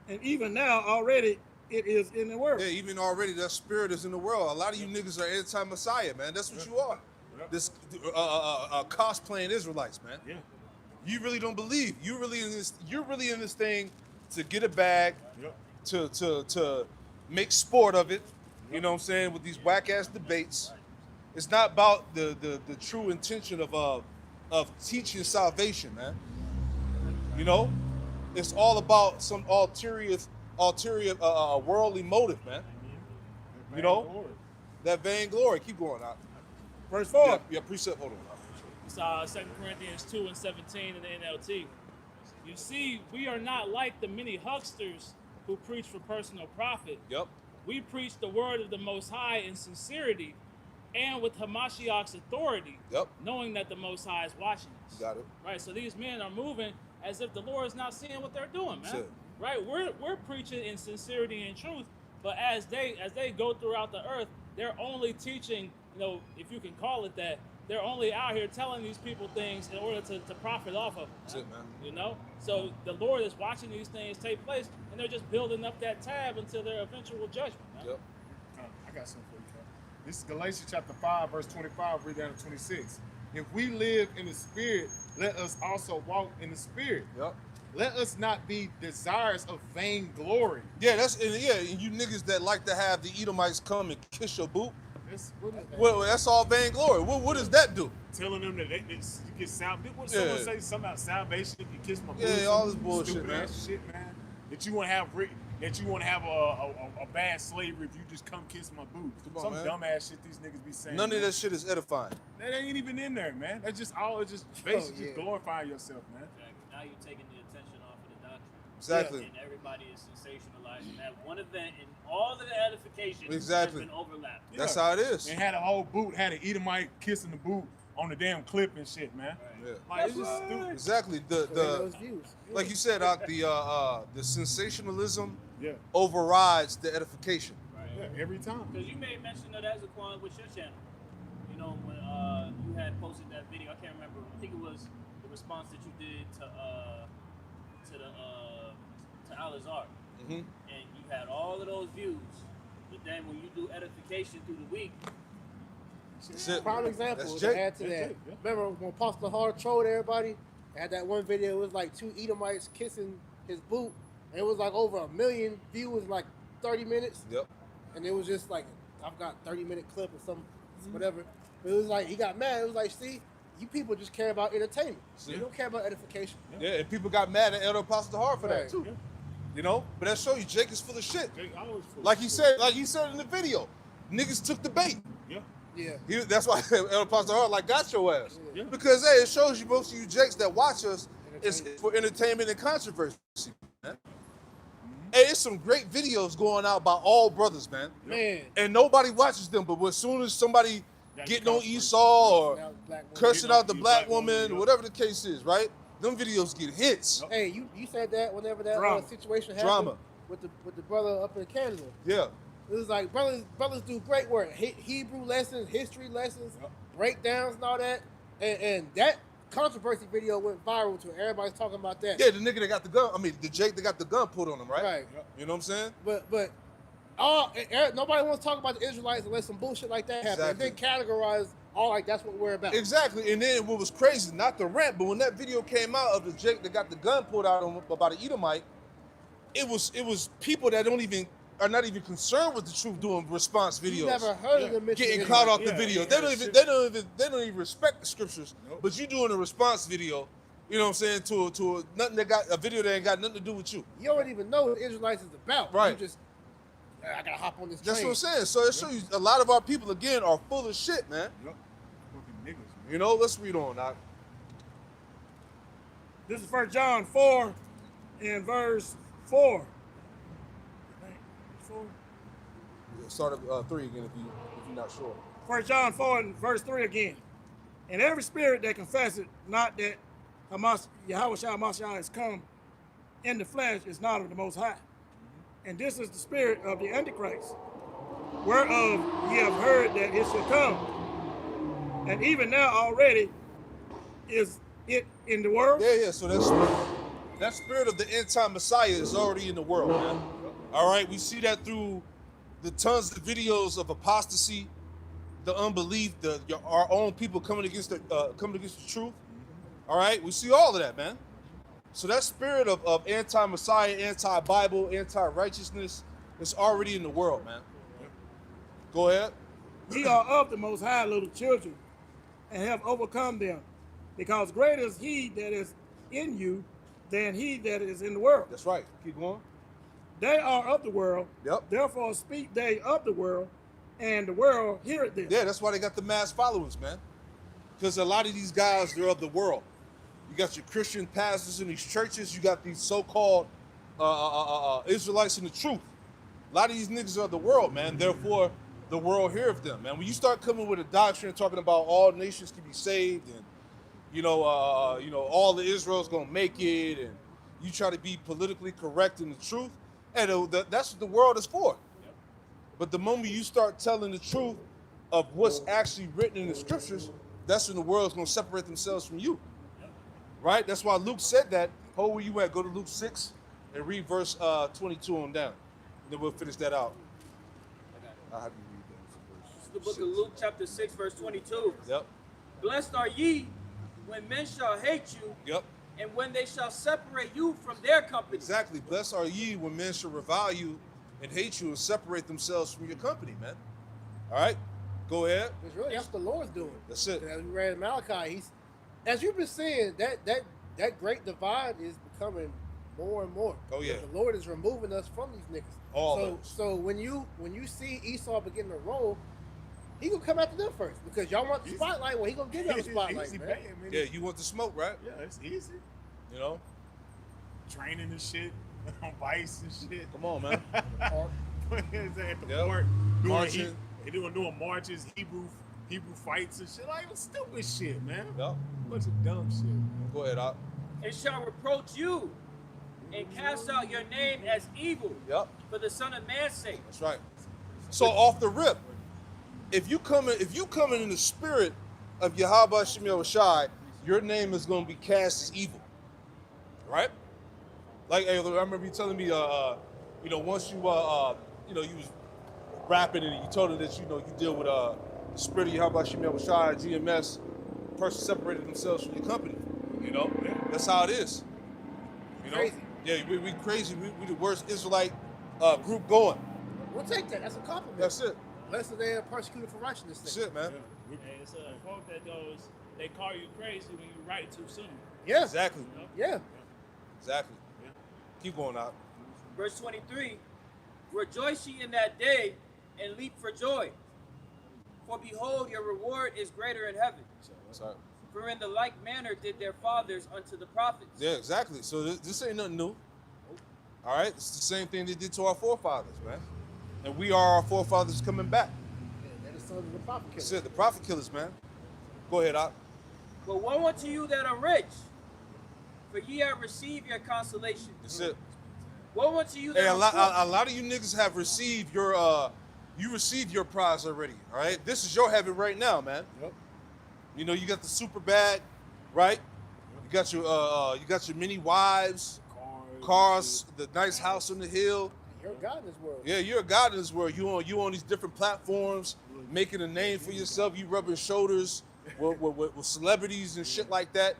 and even now already it is in the world. Yeah, even already that spirit is in the world. A lot of you niggas are anti-Messiah, man. That's what you are. Yeah. This cosplaying Israelites, man. Yeah. You really don't believe. You're really in this thing to get a bag, Yep. to make sport of it. You know what I'm saying? With these whack ass debates. It's not about the true intention of teaching salvation, man. It's all about some ulterior worldly motive, man. That vainglory. Keep going out. Verse 4. Yeah, precept. Hold on. It's 2 Corinthians 2 and 17 in the NLT. You see, we are not like the many hucksters who preach for personal profit. Yep. We preach the word of the Most High in sincerity and with Hamashiach's authority, Yep. knowing that the Most High is watching us. You got it. Right, so these men are moving as if the Lord is not seeing what they're doing, man. Sure. Right, we're preaching in sincerity and truth, but as they go throughout the earth, they're only teaching, if you can call it that, they're only out here telling these people things in order to profit off of them. That's it, man. You know? So the Lord is watching these things take place, and they're just building up that tab until their eventual judgment. Man. Yep. I got something for you, Cal. This is Galatians chapter 5, verse 25, read down to 26. If we live in the Spirit, let us also walk in the Spirit. Yep. Let us not be desirous of vain glory. Yeah, and you niggas that like to have the Edomites come and kiss your boot. What is that? Well, that's all vainglory. What does that do? Telling them that you get salvation. What Yeah. someone say something about salvation if you kiss my Yeah, bosom, all this bullshit, stupid man. ass shit, man. That you want to have a bad slavery if you just come kiss my boobs. Come on, Some man. dumbass shit these niggas be saying. None of man. that shit is edifying. That ain't even in there, man. That's just all. It's just basically yeah. just glorifying yourself, man. Exactly. Now you're taking the attention off of the doctrine. Exactly. And everybody is sensationalizing that one event, and all of the edification Exactly. has been overlapped. That's how it is. And had a whole boot, had an Edomite kissing the boot on the damn clip and shit, man. Yeah. Like it's just stupid. Exactly. Those views. Like you said, Doc, the sensationalism Yeah, overrides the edification. Right. yeah, every time. Because you made mention of that, Zaquan, with your channel. You know, when you had posted that video, I can't remember. I think it was the response that you did to Al-Azhar. Mm-hmm. And you had all of those views. But then when you do edification through the week, That's it. Prime example That's to Jake. add to That's that. Jake, yeah. Remember when Apostle Hard trolled everybody? Had that one video, it was like 2 Edomites kissing his boot. And it was like over 1 million views in like 30 minutes. Yep. And it was just like, I've got 30-minute clip or some whatever. But it was like, he got mad. It was like, see, you people just care about entertainment. See? You don't care about edification. Yeah, and people got mad at Elder Apostle Hart for that Right. too. Yeah. You know, but that show you Jake is full of shit. Jake always full of Like he shit. said in the video, niggas took the bait. Yeah. Yeah. That's why Elder Apostle Hart like got your ass. Yeah. Because hey, it shows you most of you Jakes that watch us is for entertainment and controversy. Man. Hey, it's some great videos going out by all brothers, man. Man. And nobody watches them, but as soon as somebody That's getting on controversy. Esau or Now, black woman. cursing out the Getting on black black woman, woman, yeah. whatever the case is, right? Them videos get hits. Hey, you said that whenever that Drama. situation happened Drama. with the brother up in Canada. Yeah. It was like brothers do great work. Hebrew lessons, history lessons, Yep. breakdowns, and all that. And that controversy video went viral to everybody's talking about that. Yeah, the nigga that got the gun. I mean, the Jake that got the gun put on him, right? Right. You know what I'm saying? But nobody wants to talk about the Israelites unless some bullshit like that happens. Exactly. And then categorize all like that's what we're about. Exactly. And then what was crazy, not the rant, but when that video came out of the Jake that got the gun pulled out on him about an Edomite, it was people that are not even concerned with the truth doing response videos. You never heard Yeah. of them mention Getting Israelites. caught off the Yeah, video. yeah, They don't even respect the scriptures. Nope. But you doing a response video, you know what I'm saying, to nothing that got a video that ain't got nothing to do with you. You don't even know what the Israelites is about. Right. You just, I gotta hop on this That's train. what I'm saying. So it shows you a lot of our people again are full of shit, man. Yep. Fucking niggas, man. You know, let's read on now. This is 1 John 4 and verse 4. Start at 3 again if you're not sure. 1 John 4 and verse 3 again. And every spirit that confesseth not that Yahweh Shah Mashiach has come in the flesh is not of the Most High. And this is the spirit of the Antichrist, whereof ye have heard that it shall come. And even now already is it in the world. Yeah. So that spirit of the end time Messiah is already in the world, man. All right, we see that through the tons of videos of apostasy, the unbelief, our own people coming against the truth. All right, we see all of that, man. So that spirit of anti-Messiah, anti-Bible, anti-righteousness is already in the world, man. Go ahead. Ye are of the Most High, little children, and have overcome them, because greater is he that is in you than he that is in the world. That's right. Keep going. They are of the world, Yep. therefore speak they of the world, and the world heareth them. Yeah, that's why they got the mass followers, man. Because a lot of these guys, they're of the world. You got your Christian pastors in these churches. You got these so-called Israelites in the truth. A lot of these niggas are of the world, man. Therefore, the world heareth them, man. When you start coming with a doctrine talking about all nations can be saved, and all the Israel's gonna make it, and you try to be politically correct in the truth, and that's what the world is for. But the moment you start telling the truth of what's actually written in the scriptures, that's when the world's going to separate themselves from you. Right? That's why Luke said that. Hold where you at. Go to Luke 6 and read verse 22 on down. And then we'll finish that out. I'll have you read that. This is the book of Luke, chapter 6, verse 22. Yep. Blessed are ye when men shall hate you, Yep. and when they shall separate you from their company. Exactly. Blessed are ye when men shall revile you and hate you and separate themselves from your company, man. All right? Go ahead. It's really that's what the Lord's doing. That's it. And as we read in Malachi, he's, as you've been seeing, that great divide is becoming more and more. Oh, yeah. The Lord is removing us from these niggas. All of us. So when you see Esau begin to roll, he gonna come after them first because y'all want the spotlight. Well, he gonna give y'all the spotlight, Easy man. pay, man. Yeah, you want the smoke, right? Yeah, it's easy. You know? Training and shit on Vice and shit. Come on, man. At the Yep. port, Marching. they doing marches, Hebrew fights and shit. Like stupid shit, man. Yep. Bunch of dumb shit. Go ahead, Op. And shall reproach you, and cast out your name as evil Yep. for the Son of Man's sake. That's right. So off the rip, if you coming in the spirit of Yahweh Shem Shai, your name is going to be cast as evil, right? Like I remember you telling me, once you you was rapping and you told her that you deal with the spirit of Yahweh Shem Shai, GMS, person separated themselves from your company. That's how it is. Crazy. Yeah, we crazy. We the worst Israelite group going. We'll take that. That's a compliment. That's it. Blessed they are persecuted for righteousness. That's it, man. And it's a quote that goes, they call you crazy when you write too soon. Yeah. Exactly. Yeah. Exactly. Keep going out. Verse 23, rejoice ye in that day, and leap for joy. For behold, your reward is greater in heaven. Sorry. For in the like manner did their fathers unto the prophets. Yeah, exactly. So this ain't nothing new. All right, it's the same thing they did to our forefathers, man. And we are our forefathers coming back. Yeah, they're the sons of the prophet killers. That's it. The prophet killers, man. Go ahead, Op. But woe unto you that are rich, for ye have received your consolation. That's it. Woe unto you that Hey, a are lot, poor. a lot of you niggas have received your you received your prize already. All right, this is your heaven right now, man. Yep. You got the super bag, right? You got your many wives, cars, the nice house on the hill. You're God in this world. Yeah, you're a god in this world. You on these different platforms, making a name for yourself. You rubbing shoulders with celebrities and shit like that.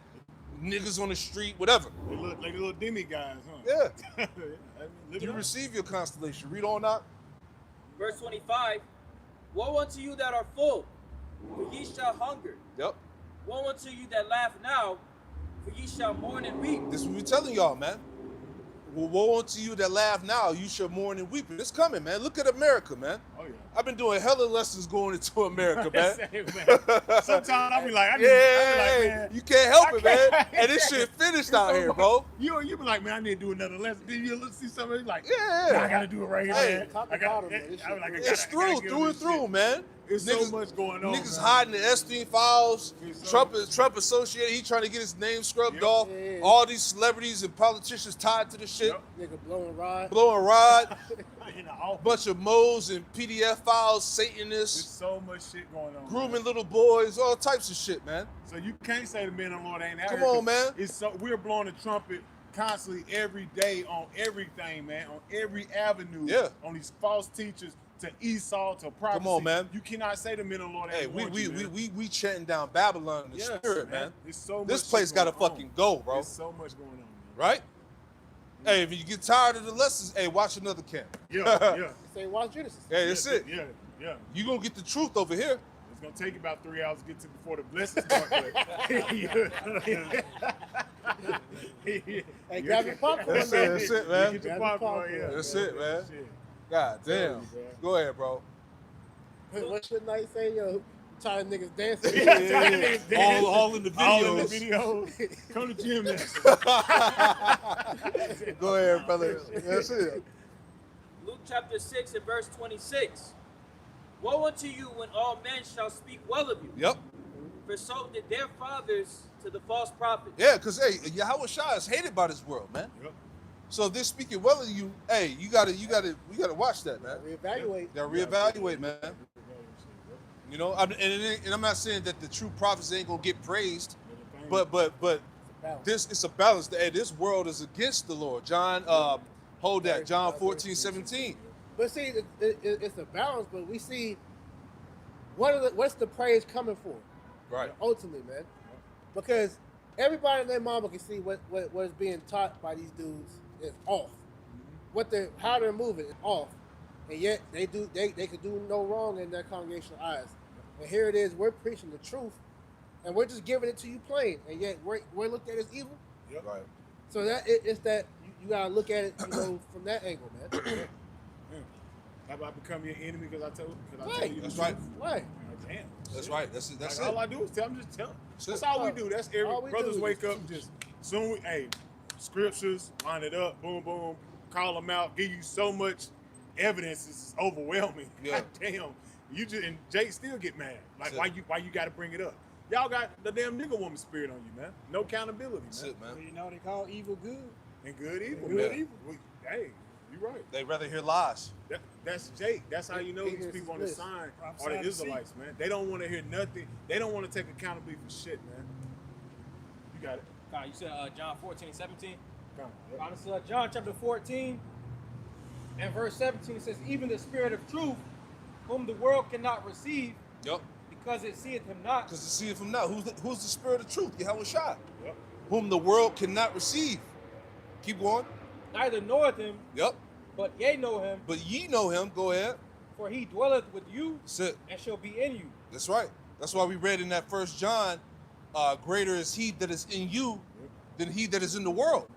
Niggas on the street, whatever. They look like little demigods, huh? Yeah. You receive your constellation. Read on out. Verse 25, woe unto you that are full, for ye shall hunger. Yep. Woe unto you that laugh now, for ye shall mourn and weep. This is what we're telling y'all, man. Well, woe unto you that laugh now, you shall mourn and weep. It's coming, man. Look at America, man. Oh, yeah. I've been doing hella lessons going into America, man. Same, man. Sometimes I be like, I be like, man, you can't help I it, man. can't- And this shit finished out here, bro. You be like, man, I need to do another lesson. Then you look see somebody like, Yeah. "Nah, I gotta do it right here, Hey, man. top I to got, bottom, man. This I be like, I shit gotta, It's I gotta through, get through on and this through, shit. man. It's Niggas- so much going on. Niggas man. hiding the Epstein files. It's so- Trump associated. He trying to get his name scrubbed Yep. off. Yeah. All these celebrities and politicians tied to the shit. Yep. Nigga blowing rod. Blowing rod. In the office. Bunch of moles and PDF files, There's Satanists, so much shit going on. grooming man. little boys, all types of shit, man. So you can't say the men of the Lord ain't out Come here, 'cause on, man. It's so we're blowing the trumpet constantly every day on everything, man, on every avenue. Yeah. On these false teachers to Esau to prophecy. on, man. You cannot say the men of the Lord Hey, ain't want you, man. we chanting down Babylon in the Yes, spirit, man. There's so much This shit place gotta going on. fucking go, bro. There's so much going on, man. Right? Hey, if you get tired of the lessons, hey, watch another camp. Yeah, yeah. Say watch Genesis. Hey, that's it. Yeah, yeah. You gonna get the truth over here. It's gonna take you about 3 hours to get to before the blessings start. Hey, grab your popcorn, That's man. it, that's it, man. Get your Grab your popcorn, popcorn. yeah. That's it, man. Shit. God damn. Tell you, bro. Go ahead, bro. What should I say, yo? Tired niggas dancing. Yeah. All in the All in the videos. videos. Come to gym next. Go ahead, brother. That's it. Luke chapter 6 and verse 26. Woe unto you when all men shall speak well of you, Yep. for so did their fathers to the false prophets. Yeah, because, hey, Yahweh Shah is hated by this world, man. Yep. So if they're speaking well of you, hey, we gotta watch that, man. Reevaluate. Gotta reevaluate, man. You know, and I'm not saying that the true prophets ain't gonna get praised, but it's a balance. Hey, this world is against the Lord. John, hold that. John 14:17. But see, it's a balance. But we see what's the praise coming for? Right. Ultimately, man, because everybody and their mama can see what is being taught by these dudes is off. How they're moving is off, and yet they could do no wrong in their congregational eyes. And here it is, we're preaching the truth, and we're just giving it to you plain, and yet we're looked at as evil. Yep. Right. So it's that you gotta look at it, from that angle, man. How about become your enemy because I tell Right. you? That's right. Right. Damn. That's right. That's Like, it. all I do is tell them, just tell them. That's That's it. all we do. That's All we brothers do is wake up teach. just soon. Scriptures, line it up, boom, boom, call them out, give you so much evidence. It's overwhelming. Yeah. God damn. You just and Jake still get mad. Like That's why you got to bring it up? Y'all got the damn nigga woman spirit on you, man. No accountability, That's man. it, man. You know they call evil good. And good evil, Good man. evil. Hey, you right. They rather hear lies. That's Jake. That's how you know these Ignorance people on is the bliss. sign Prophesy are the to Israelites, man. They don't want to hear nothing. They don't want to take accountability for shit, man. You got it. You said John 14:17. Come on. This is John chapter 14 and verse 17. It says, "Even the Spirit of truth, whom the world cannot receive, Yep. because it seeth him not." Because to see it from now, who's the spirit of truth? Yahweh Shai. Yep. Whom the world cannot receive. Keep going. Neither knoweth him, Yep. but ye know him, But ye know him. Go ahead. for he dwelleth with you That's it. and shall be in you. That's right. That's why we read in that 1 John, greater is he that is in you than he that is in the world.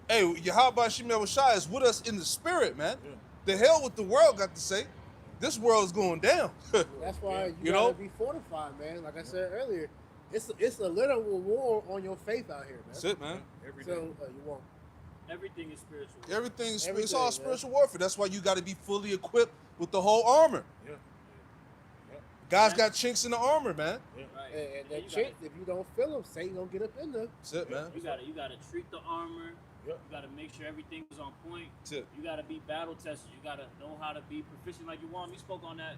Hey, Yahweh Shemel Shai is with us in the spirit, man. Yeah. The hell with the world got to say. This world is going down. That's why you You gotta know? be fortified, man. Like I said earlier, it's a literal war on your faith out here, man. That's it, man. Every So day. you won't. Everything is spiritual. Everything is it's Everything, all man. spiritual warfare. That's why you got to be fully equipped with the whole armor. Yeah. Guys got chinks in the armor, man. Right. And Yeah, that chick, if you don't feel them, Satan gonna get up in there. That's it, man. You gotta treat the armor. Yep. You gotta make sure everything is on point. That's it. You gotta be battle tested. You gotta know how to be proficient like you want. We spoke on that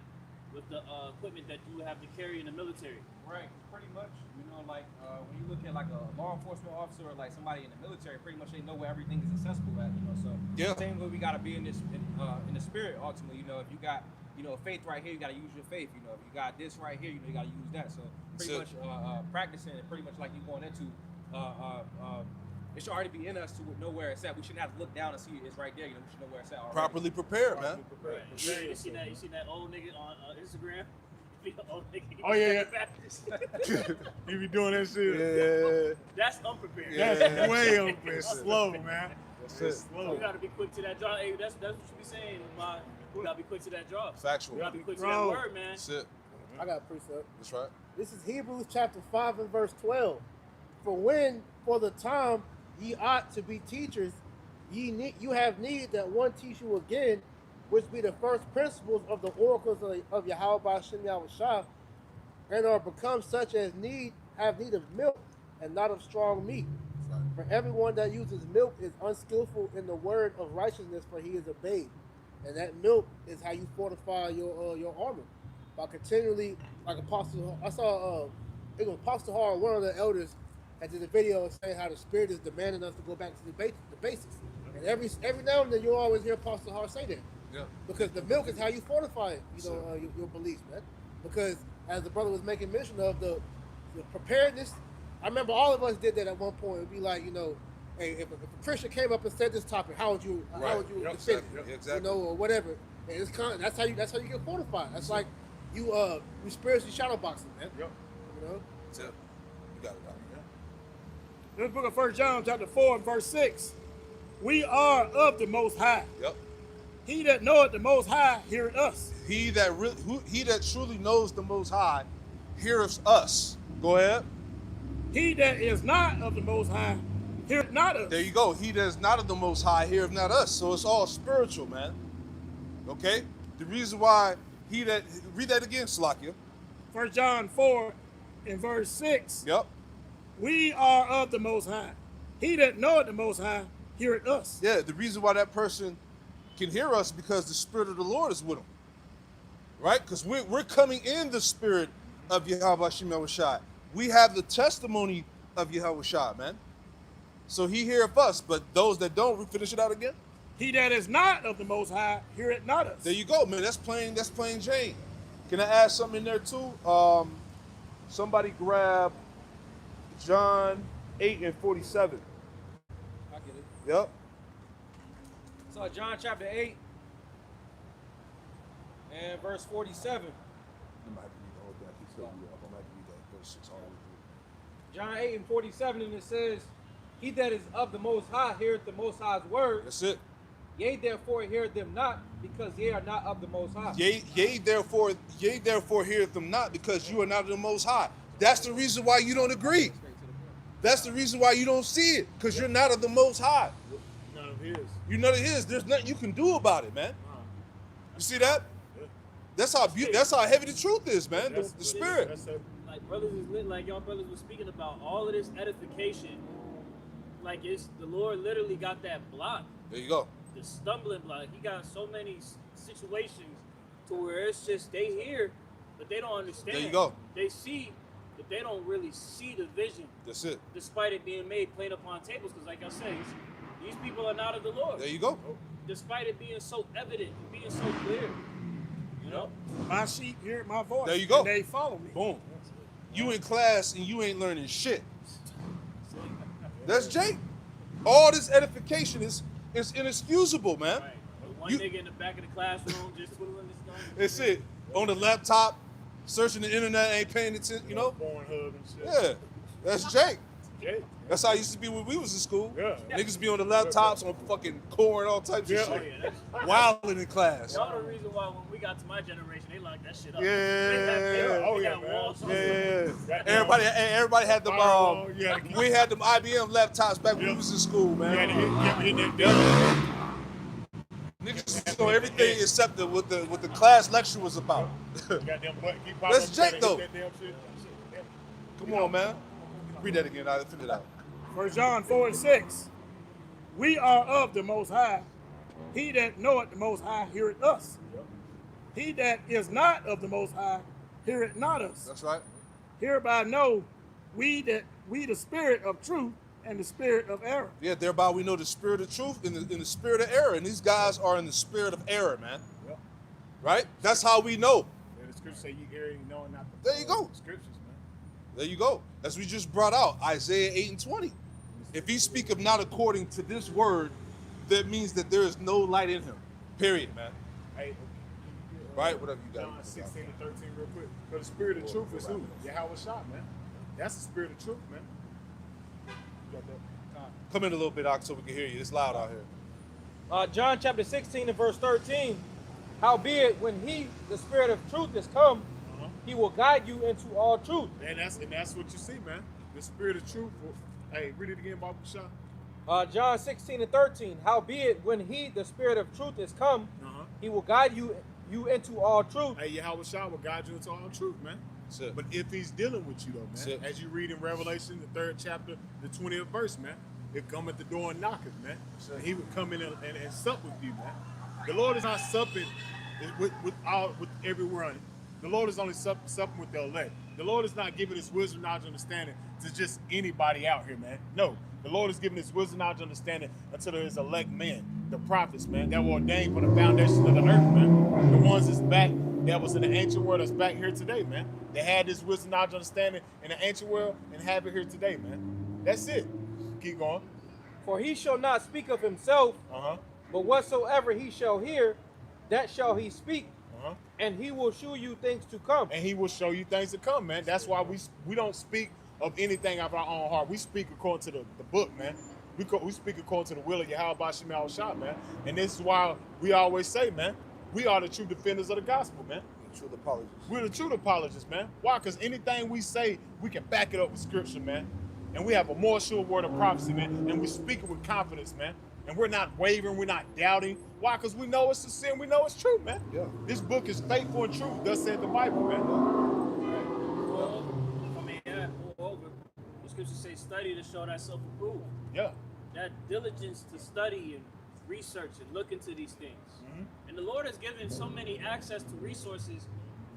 with the equipment that you have to carry in the military. Right, pretty much. You know, like when you look at like a law enforcement officer or like somebody in the military, pretty much they know where everything is accessible at. You know, so Yeah. same way we gotta be in the spirit. Ultimately, you know, if you got faith right here, you gotta use your faith. You know, if you got this right here, you gotta use that. So pretty That's much practicing and pretty much like you going into it should already be in us to know where it's at. We shouldn't have to look down and see it's right there. You know, we should know where it's at already. Properly prepared, man. Right. You see that old nigga on Instagram? Old nigga, he Oh, yeah, was Baptist. You be doing that shit. Yeah. That's unprepared. Yeah. That's way up. It's slow, man. That's It's it. slow. You gotta be quick to that job. Hey, that's what you be saying, man. You gotta be quick to that job. Factual. You gotta be quick to that Bro. word, man. That's it. I got a precept. That's right. This is Hebrews chapter 5 and verse 12. For the time ye ought to be teachers, you have need that one teach you again, which be the first principles of the oracles of Yahweh Shem Yahushua, and are become such as have need of milk and not of strong meat. That's right. For everyone that uses milk is unskillful in the word of righteousness, for he is a babe. And that milk is how you fortify your armor. By continually, like Apostle, I saw it was Apostle Hall, one of the elders, that did a video saying how the Spirit is demanding us to go back to the basics. And every now and then you'll always hear Apostle Hall say that. Yeah. Because the milk is how you fortify your beliefs, man. Because as the brother was making mention of the preparedness, I remember all of us did that at one point. It'd be like, hey, if a Christian came up and said this topic, how would you Right. defend it? Exactly. Yeah, exactly. Or whatever. And it's that's how you get fortified. That's like you spiritually shadow boxing, man. Yep. You know? That's it. You got it, Doc. This book of 1 John chapter 4 and verse 6. We are of the Most High. Yep. He that knoweth the Most High heareth us. He that truly knows the Most High heareth us. Go ahead. He that is not of the Most High heareth not us. There you go. He that is not of the Most High heareth not us. So it's all spiritual, man. Okay? The reason why read that again, Salakia. 1 John 4 and verse 6. Yep. We are of the Most High. He that knoweth the Most High heareth us. Yeah, the reason why that person can hear us because the Spirit of the Lord is with him. right? Because we're coming in the spirit of Yahweh Hashem Yahushua. We have the testimony of Yahushua, man. So he heareth us, but those that don't, we finish it out again. He that is not of the Most High heareth not us. There you go, man. That's plain Jane. Can I add something in there too? Somebody grab John 8:47. I get it. Yep. So John chapter 8 and verse 47. John 8 and 47, and it says, he that is of the Most High heareth the Most High's word. That's it. Yea, therefore heareth them not, because ye are not of the Most High. Yea, therefore heareth them not, because you are not of the Most High. That's the reason why you don't agree. That's the reason why you don't see it, because you're not of the Most High. None of his. You're none of his. There's nothing you can do about it, man. You see that? That's how heavy the truth is, man. The spirit. Like brothers is lit, like y'all brothers were speaking about, all of this edification, like it's the Lord literally got that block, There you go. the stumbling block. He got so many situations to where it's just they hear, but they don't understand. There you go. They see, but they don't really see the vision, That's it. despite it being made plain upon tables. Because like I said, these people are not of the Lord. There you go. Despite it being so evident, being so clear. You know? My sheep hear my voice. There you go. And they follow me. Boom. You in class and you ain't learning shit. That's Jake. All this edification is inexcusable, man. Right. But one You- nigga in the back of the classroom just twiddling his thumb. That's it. On the laptop, searching the internet, ain't paying attention, you know? Pornhub and shit. Yeah. That's Jake. Yeah. That's how it used to be when we was in school. Yeah. Niggas be on the laptops on fucking core and all types Yeah. of Oh, shit. yeah, that's Wilding in class. y'all the reason why when we got to my generation, they locked that shit up. Yeah. They Oh, got yeah, man. walls. Yeah. Everybody had them. Firewall, yeah. We had them IBM laptops back when we was in school, You had to man. hit that devil. Niggas know everything except what the class lecture was about. Goddamn butt keep popping That's up, Jake, hit though. that damn shit. Come on, man. Read that again. I'll finish it out. 1 John 4 and 6. We are of the Most High. He that knoweth the Most High heareth us. He that is not of the Most High heareth not us. That's right. Hereby know we the spirit of truth and the spirit of error. Yeah, thereby we know the spirit of truth and the spirit of error. And these guys are in the spirit of error, man. Yep. Right? That's how we know. Yeah, the scriptures say you hear it, you know, and not the There you go. scriptures, man. There you go. As we just brought out, Isaiah 8 and 20. If he speaketh not according to this word, that means that there is no light in him. Period, man. Hey, Right? Whatever you got. John 16 and 13 real quick. But the spirit of truth is who? Yahweh Shah, man. That's the spirit of truth, man. You got that? Come in a little bit, Ox, so we can hear you. It's loud out here. John chapter 16 and verse 13. Howbeit, when he, the spirit of truth, is come, he will guide you into all truth. And that's what you see, man. The spirit of truth. Hey, read it again, Baba Shah. John 16 and 13. Howbeit, when he, the spirit of truth, is come, he will guide you into all truth. Hey, Yahweh Shah will guide you into all truth, man. That's it. But if he's dealing with you, though, That's man, it. as you read in Revelation, the 3rd chapter, the 20th verse, man, he'll come at the door and knocketh, man. And he would come in and sup with you, man. The Lord is not supping with everyone. The Lord is only supping with the elect. The Lord is not giving his wisdom, knowledge, understanding to just anybody out here, man. No. The Lord is giving his wisdom, knowledge, understanding unto his elect men, the prophets, man, that were ordained from the foundation of the earth, man. The ones that's back, that was in the ancient world that's back here today, man. They had this wisdom, knowledge, understanding in the ancient world and have it here today, man. That's it. Keep going. For he shall not speak of himself, but whatsoever he shall hear, that shall he speak, and he will shew you things to come. And he will show you things to come, man. That's why we don't speak of anything of our own heart. We speak according to the book, man. We speak according to the will of Yahweh Bashim Al-Shah, man. And this is why we always say, man, we are the true defenders of the gospel, man. True apologists. We're the true apologists, man. Why? Because anything we say, we can back it up with scripture, man. And we have a more sure word of prophecy, man. And we speak it with confidence, man. And we're not wavering, we're not doubting. Why? Because we know it's a sin, we know it's true, man. Yeah. This book is faithful and true. Thus said the Bible, man. Moreover, the scriptures say, study to show thyself approved. Yeah. That diligence to study and research and look into these things. And the Lord has given so many access to resources.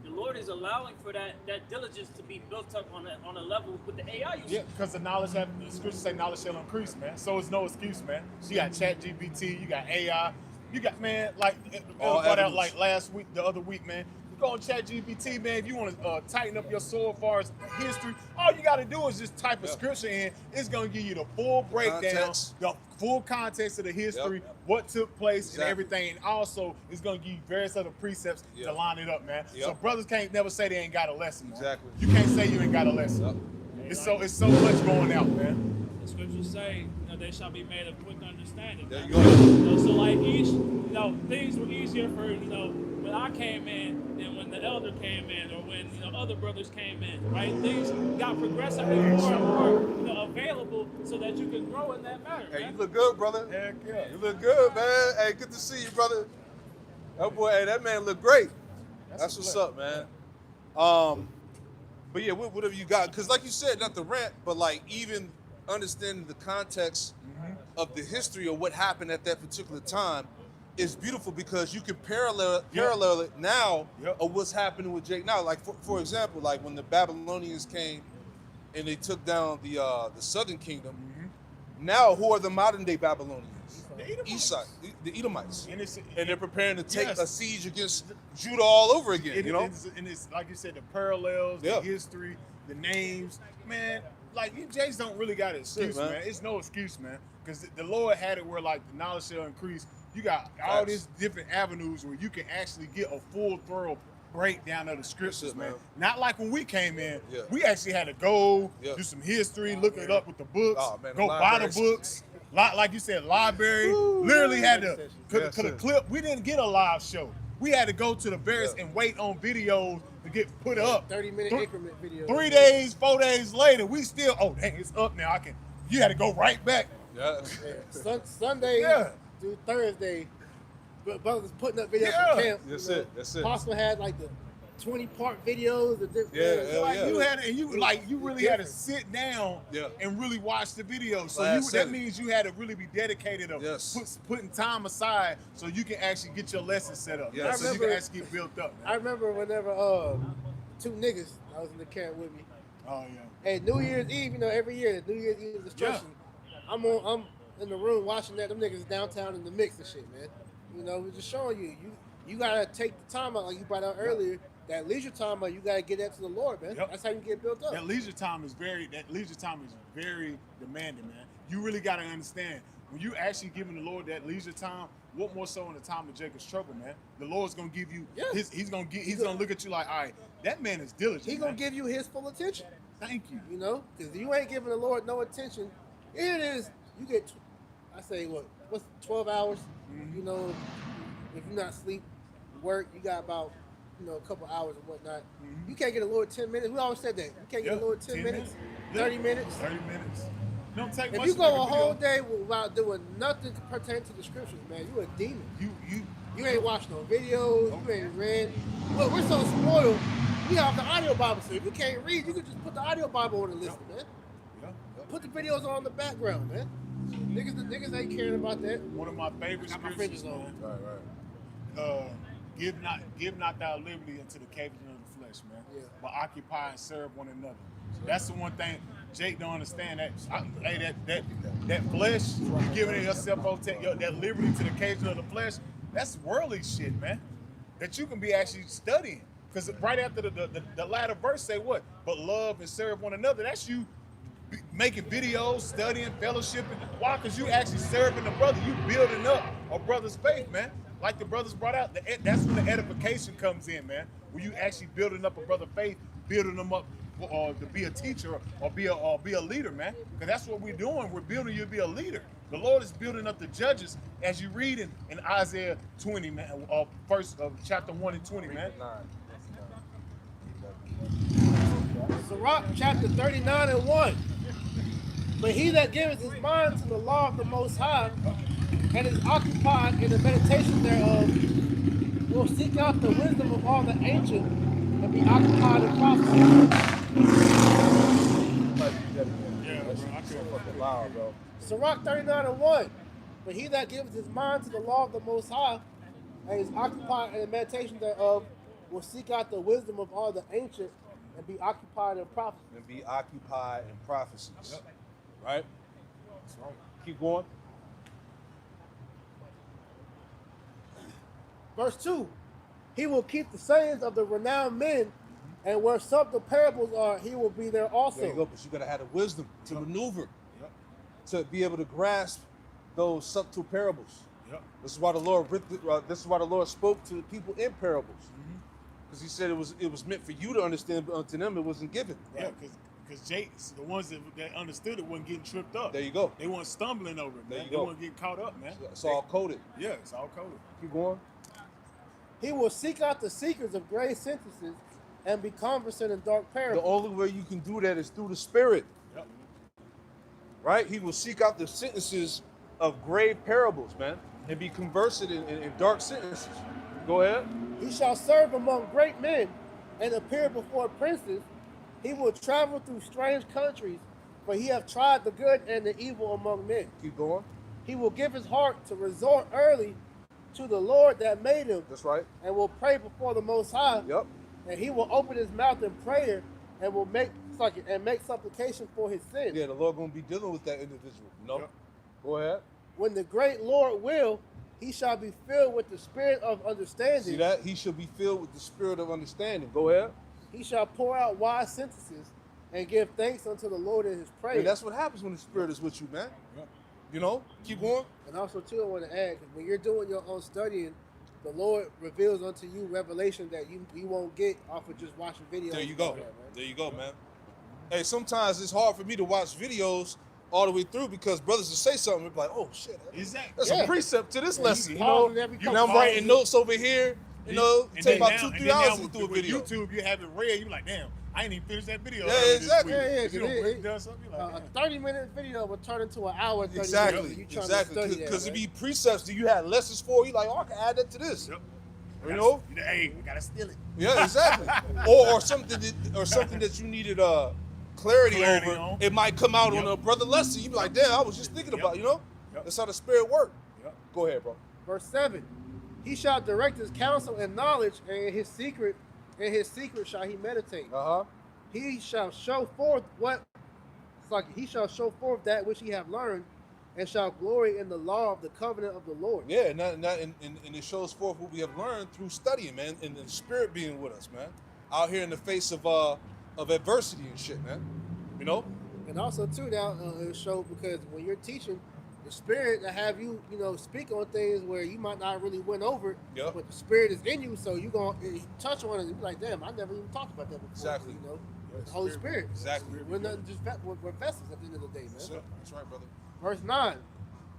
The Lord is allowing for that diligence to be built up on a level with the AI usage. Yeah, because the scriptures say knowledge shall increase, man. So it's no excuse, man. So you got ChatGPT, you got AI, you got, man, like it was brought out like the other week, man. You go on ChatGPT, man. If you want to tighten up your soul as far as history, all you got to do is just type a scripture in. It's gonna give you the full breakdown, the full context of the history, what took place, and everything. And also, it's gonna give you various other precepts to line it up, man. So brothers can't never say they ain't got a lesson, man. Exactly. You can't say you ain't got a lesson. It's so much going out, man. The scriptures say, they shall be made of quick understanding. There you go. So like things were easier for, when I came in than when the elder came in or when, other brothers came in, right? Things got progressively more and more, available so that you can grow in that matter, Hey, man. you look good, brother. Heck yeah. You look good, man. Hey, good to see you, brother. That boy, hey, that man look great. That's what's up, man. But yeah, whatever you got, because like you said, not the rant, but like even understanding the context of the history of what happened at that particular time is beautiful because you can parallel it now of what's happening with Jake now. Like for example, like when the Babylonians came and they took down the southern kingdom. Now, who are the modern day Babylonians? The Edomites. East side, the Edomites, And they're preparing to take a siege against Judah all over again. And it's like you said, the parallels, the history, the names, man. Like you Jays don't really got an excuse, man. It's no excuse, man, because the Lord had it where like the knowledge shall increase. You got all these different avenues where you can actually get a full thorough breakdown of the scriptures, man. Not like when we came in, we actually had to go do some history, look it up with the books, go buy the books. Like you said, library. Literally had to could a clip. We didn't get a live show. We had to go to the various and wait on videos to get put up. 30-minute increment videos. 3 days, 4 days later, we still. Oh dang, it's up now. You had to go right back. Sunday through Thursday, brothers putting up videos from camp. That's it. Apostle had like the 20-part videos. You really had to sit down and really watch the video. So that means you had to really be dedicated of putting time aside so you can actually get your lesson set up. So you can actually get built up. Man. I remember whenever two niggas I was in the camp with me. Oh yeah. Hey, New Year's Eve, every year New Year's Eve destruction. I'm in the room watching that. Them niggas downtown in the mix and shit, man. We're just showing you gotta take the time out, like you brought out earlier. That leisure time, you gotta get that to the Lord, man. That's how you get built up. That leisure time is very demanding, man. You really gotta understand when you actually giving the Lord that leisure time. What more so in the time of Jacob's trouble, man? The Lord's gonna give you He's gonna look at you like, all right, that man is diligent. He's gonna give you his full attention. Thank you. Because if you ain't giving the Lord no attention, here it is. You get, I say what's 12 hours? If you're not asleep, work, you got about a couple hours and whatnot. You can't get a Lord 10 minutes. We always said that. You can't get a Lord 10 minutes, 30 minutes. 30 minutes. Don't take if much you to go make a whole video. day without doing nothing pertaining to the scriptures, man, you a demon. You ain't watched no videos. You ain't read. Look, we're so spoiled. We have the audio Bible, so if you can't read, you can just put the audio Bible on and listen, man. Put the videos on the background, man. Niggas ain't caring about that. One of my favorite Got my scriptures, fringes on. man. Give not thy liberty into the cavity of the flesh, man. But occupy and serve one another. That's the one thing Jake don't understand. That flesh, you giving yourself that liberty to the cavity of the flesh. That's worldly shit, man. That you can be actually studying. Because right after the latter verse say what? But love and serve one another. That's you making videos, studying, fellowshipping. Why? Because you actually serving the brother. You building up a brother's faith, man. Like the brothers brought out. That's when the edification comes in, man. When you actually building up a brother's faith, building them up to be a teacher or be a leader, man. Because that's what we're doing. We're building you to be a leader. The Lord is building up the judges as you read in Isaiah 20, man. Chapter 1 and 20, man. Sirach chapter 39 and 1. But he that giveth his mind to the law of the Most High and is occupied in the meditation thereof will seek out the wisdom of all the ancient and be occupied in prophecy. Yeah, bro. I couldn't fucking Sirach 39 and 1. But he that gives his mind to the law of the Most High and is occupied in the meditation thereof will seek out the wisdom of all the ancient and be occupied in prophecy. And be occupied in prophecies. Yep. Right? That's right. Keep going. Verse 2, he will keep the sayings of the renowned men, and where subtle parables are, he will be there also. There you go. But you gotta have the wisdom to maneuver, Yep. to be able to grasp those subtle parables. Yep. This is why the Lord. This is why the Lord spoke to the people in parables, because He said it was meant for you to understand, but unto them it wasn't given. Yeah, because Jake's the ones that understood it wasn't getting tripped up. There you go. They weren't stumbling over it, There man. you They go. weren't getting caught up, man. It's all coded. Yeah, it's all coded. Keep going. He will seek out the seekers of great sentences and be conversant in dark The parables. only way you can do that is through the Spirit, Yep. right? He will seek out the sentences of grave parables, man, and be conversant in dark sentences. Go ahead. He shall serve among great men and appear before princes. He will travel through strange countries, for he hath tried the good and the evil among men. Keep going. He will give his heart to resort early to the Lord that made him, That's right. and will pray before the Most High. Yep. And he will open his mouth in prayer and will make supplication for his sins. Yeah, the Lord gonna be dealing with that individual. No. Yep. Go ahead. When the great Lord will, he shall be filled with the spirit of understanding. See that? He shall be filled with the spirit of understanding. Go ahead. He shall pour out wise sentences and give thanks unto the Lord in his praise. And that's what happens when the Spirit is with you, man. Yep. You know? Keep going. And also, too, I want to add, 'cause when you're doing your own studying, the Lord reveals unto you revelation that you won't get off of just watching videos. There you and go. all that, man. There you go, man. Hey, sometimes it's hard for me to watch videos all the way through because brothers will say something and be like, oh, shit. Exactly. That's Yeah. a precept to this Yeah, lesson, you you know? pause it every And couple I'm writing pauses. notes over here, you know, And take then about now- 2-3 and then hours now to do a with video. YouTube, you have it read. You like, damn, I ain't even finished that video. Yeah, earlier this exactly. week. Yeah, yeah, You don't 'cause break down something, you like, A damn. 30-minute video will turn into an hour and 30 Exactly, minutes. You trying exactly. to study that, Because it man. be precepts that you had lessons for. You like, oh, I can add that to this. Yep. You know? Hey, we gotta steal it. Yeah, exactly. or something that you needed clarity over. on. It might come out Yep. on a brother lesson. You be like, damn, I was just thinking about, you know? Yep. That's how the Spirit works. Yep. Go ahead, bro. Verse 7, he shall direct his counsel and knowledge, and in his secret shall he meditate. Uh-huh. He shall show forth that which he have learned, and shall glory in the law of the covenant of the Lord. Yeah, and it shows forth what we have learned through studying, man, and the Spirit being with us, man. Out here in the face of adversity and shit, man. You know? And also too, now it shows because when you're teaching, the Spirit to have you, speak on things where you might not really went over it, Yep. but the Spirit is in you, so you gonna touch on it. And you're like, damn, I never even talked about that before. Exactly. The Holy Spirit. Exactly. We're not just we're vessels at the end of the day, man. That's right, brother. Verse 9,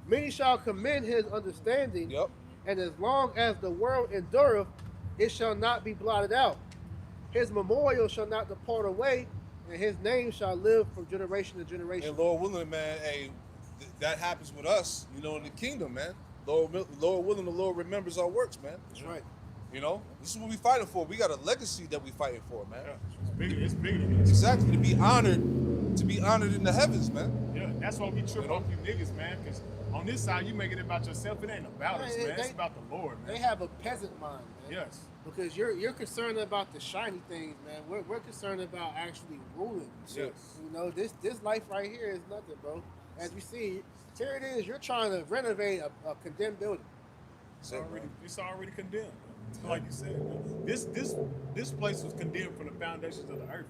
many shall commend his understanding, Yep. and as long as the world endureth, it shall not be blotted out. His memorial shall not depart away, and his name shall live from generation to generation. And Lord willing, man, hey, that happens with us, in the kingdom, man. Lord willing, the Lord remembers our works, man. That's right. You know, this is what we fighting for. We got a legacy that we fighting for, man. Yeah, it's bigger than this. Exactly, to be honored in the heavens, man. Yeah, that's why we trip off you niggas, man. Because on this side, you make it about yourself. It ain't about us, man. It's about the Lord, man. They have a peasant mind, man. Yes. Because you're concerned about the shiny things, man. We're concerned about actually ruling. Yes. This life right here is nothing, bro. As we see, here it is. You're trying to renovate a condemned building. It's already condemned. Like you said, man. This place was condemned from the foundations of the earth,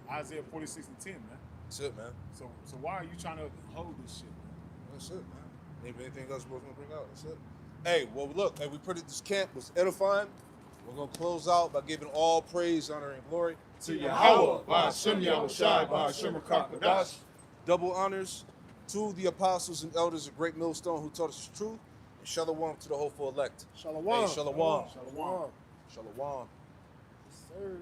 man. Isaiah 46 and 10, man. That's it, man. So why are you trying to hold this shit, man? That's it, man. Anything else we're gonna bring out? That's it. Hey, well, look, we put it. This camp was edifying. We're gonna close out by giving all praise, honor, and glory To Yahweh, by Hashem Yahushai, by Hashem Rakakadash. Double honors to the apostles and elders of Great Millstone who taught us the truth. And shalom to the hopeful elect. Shalom. Hey, shalom. Shalom. Shalom. Yes, sir.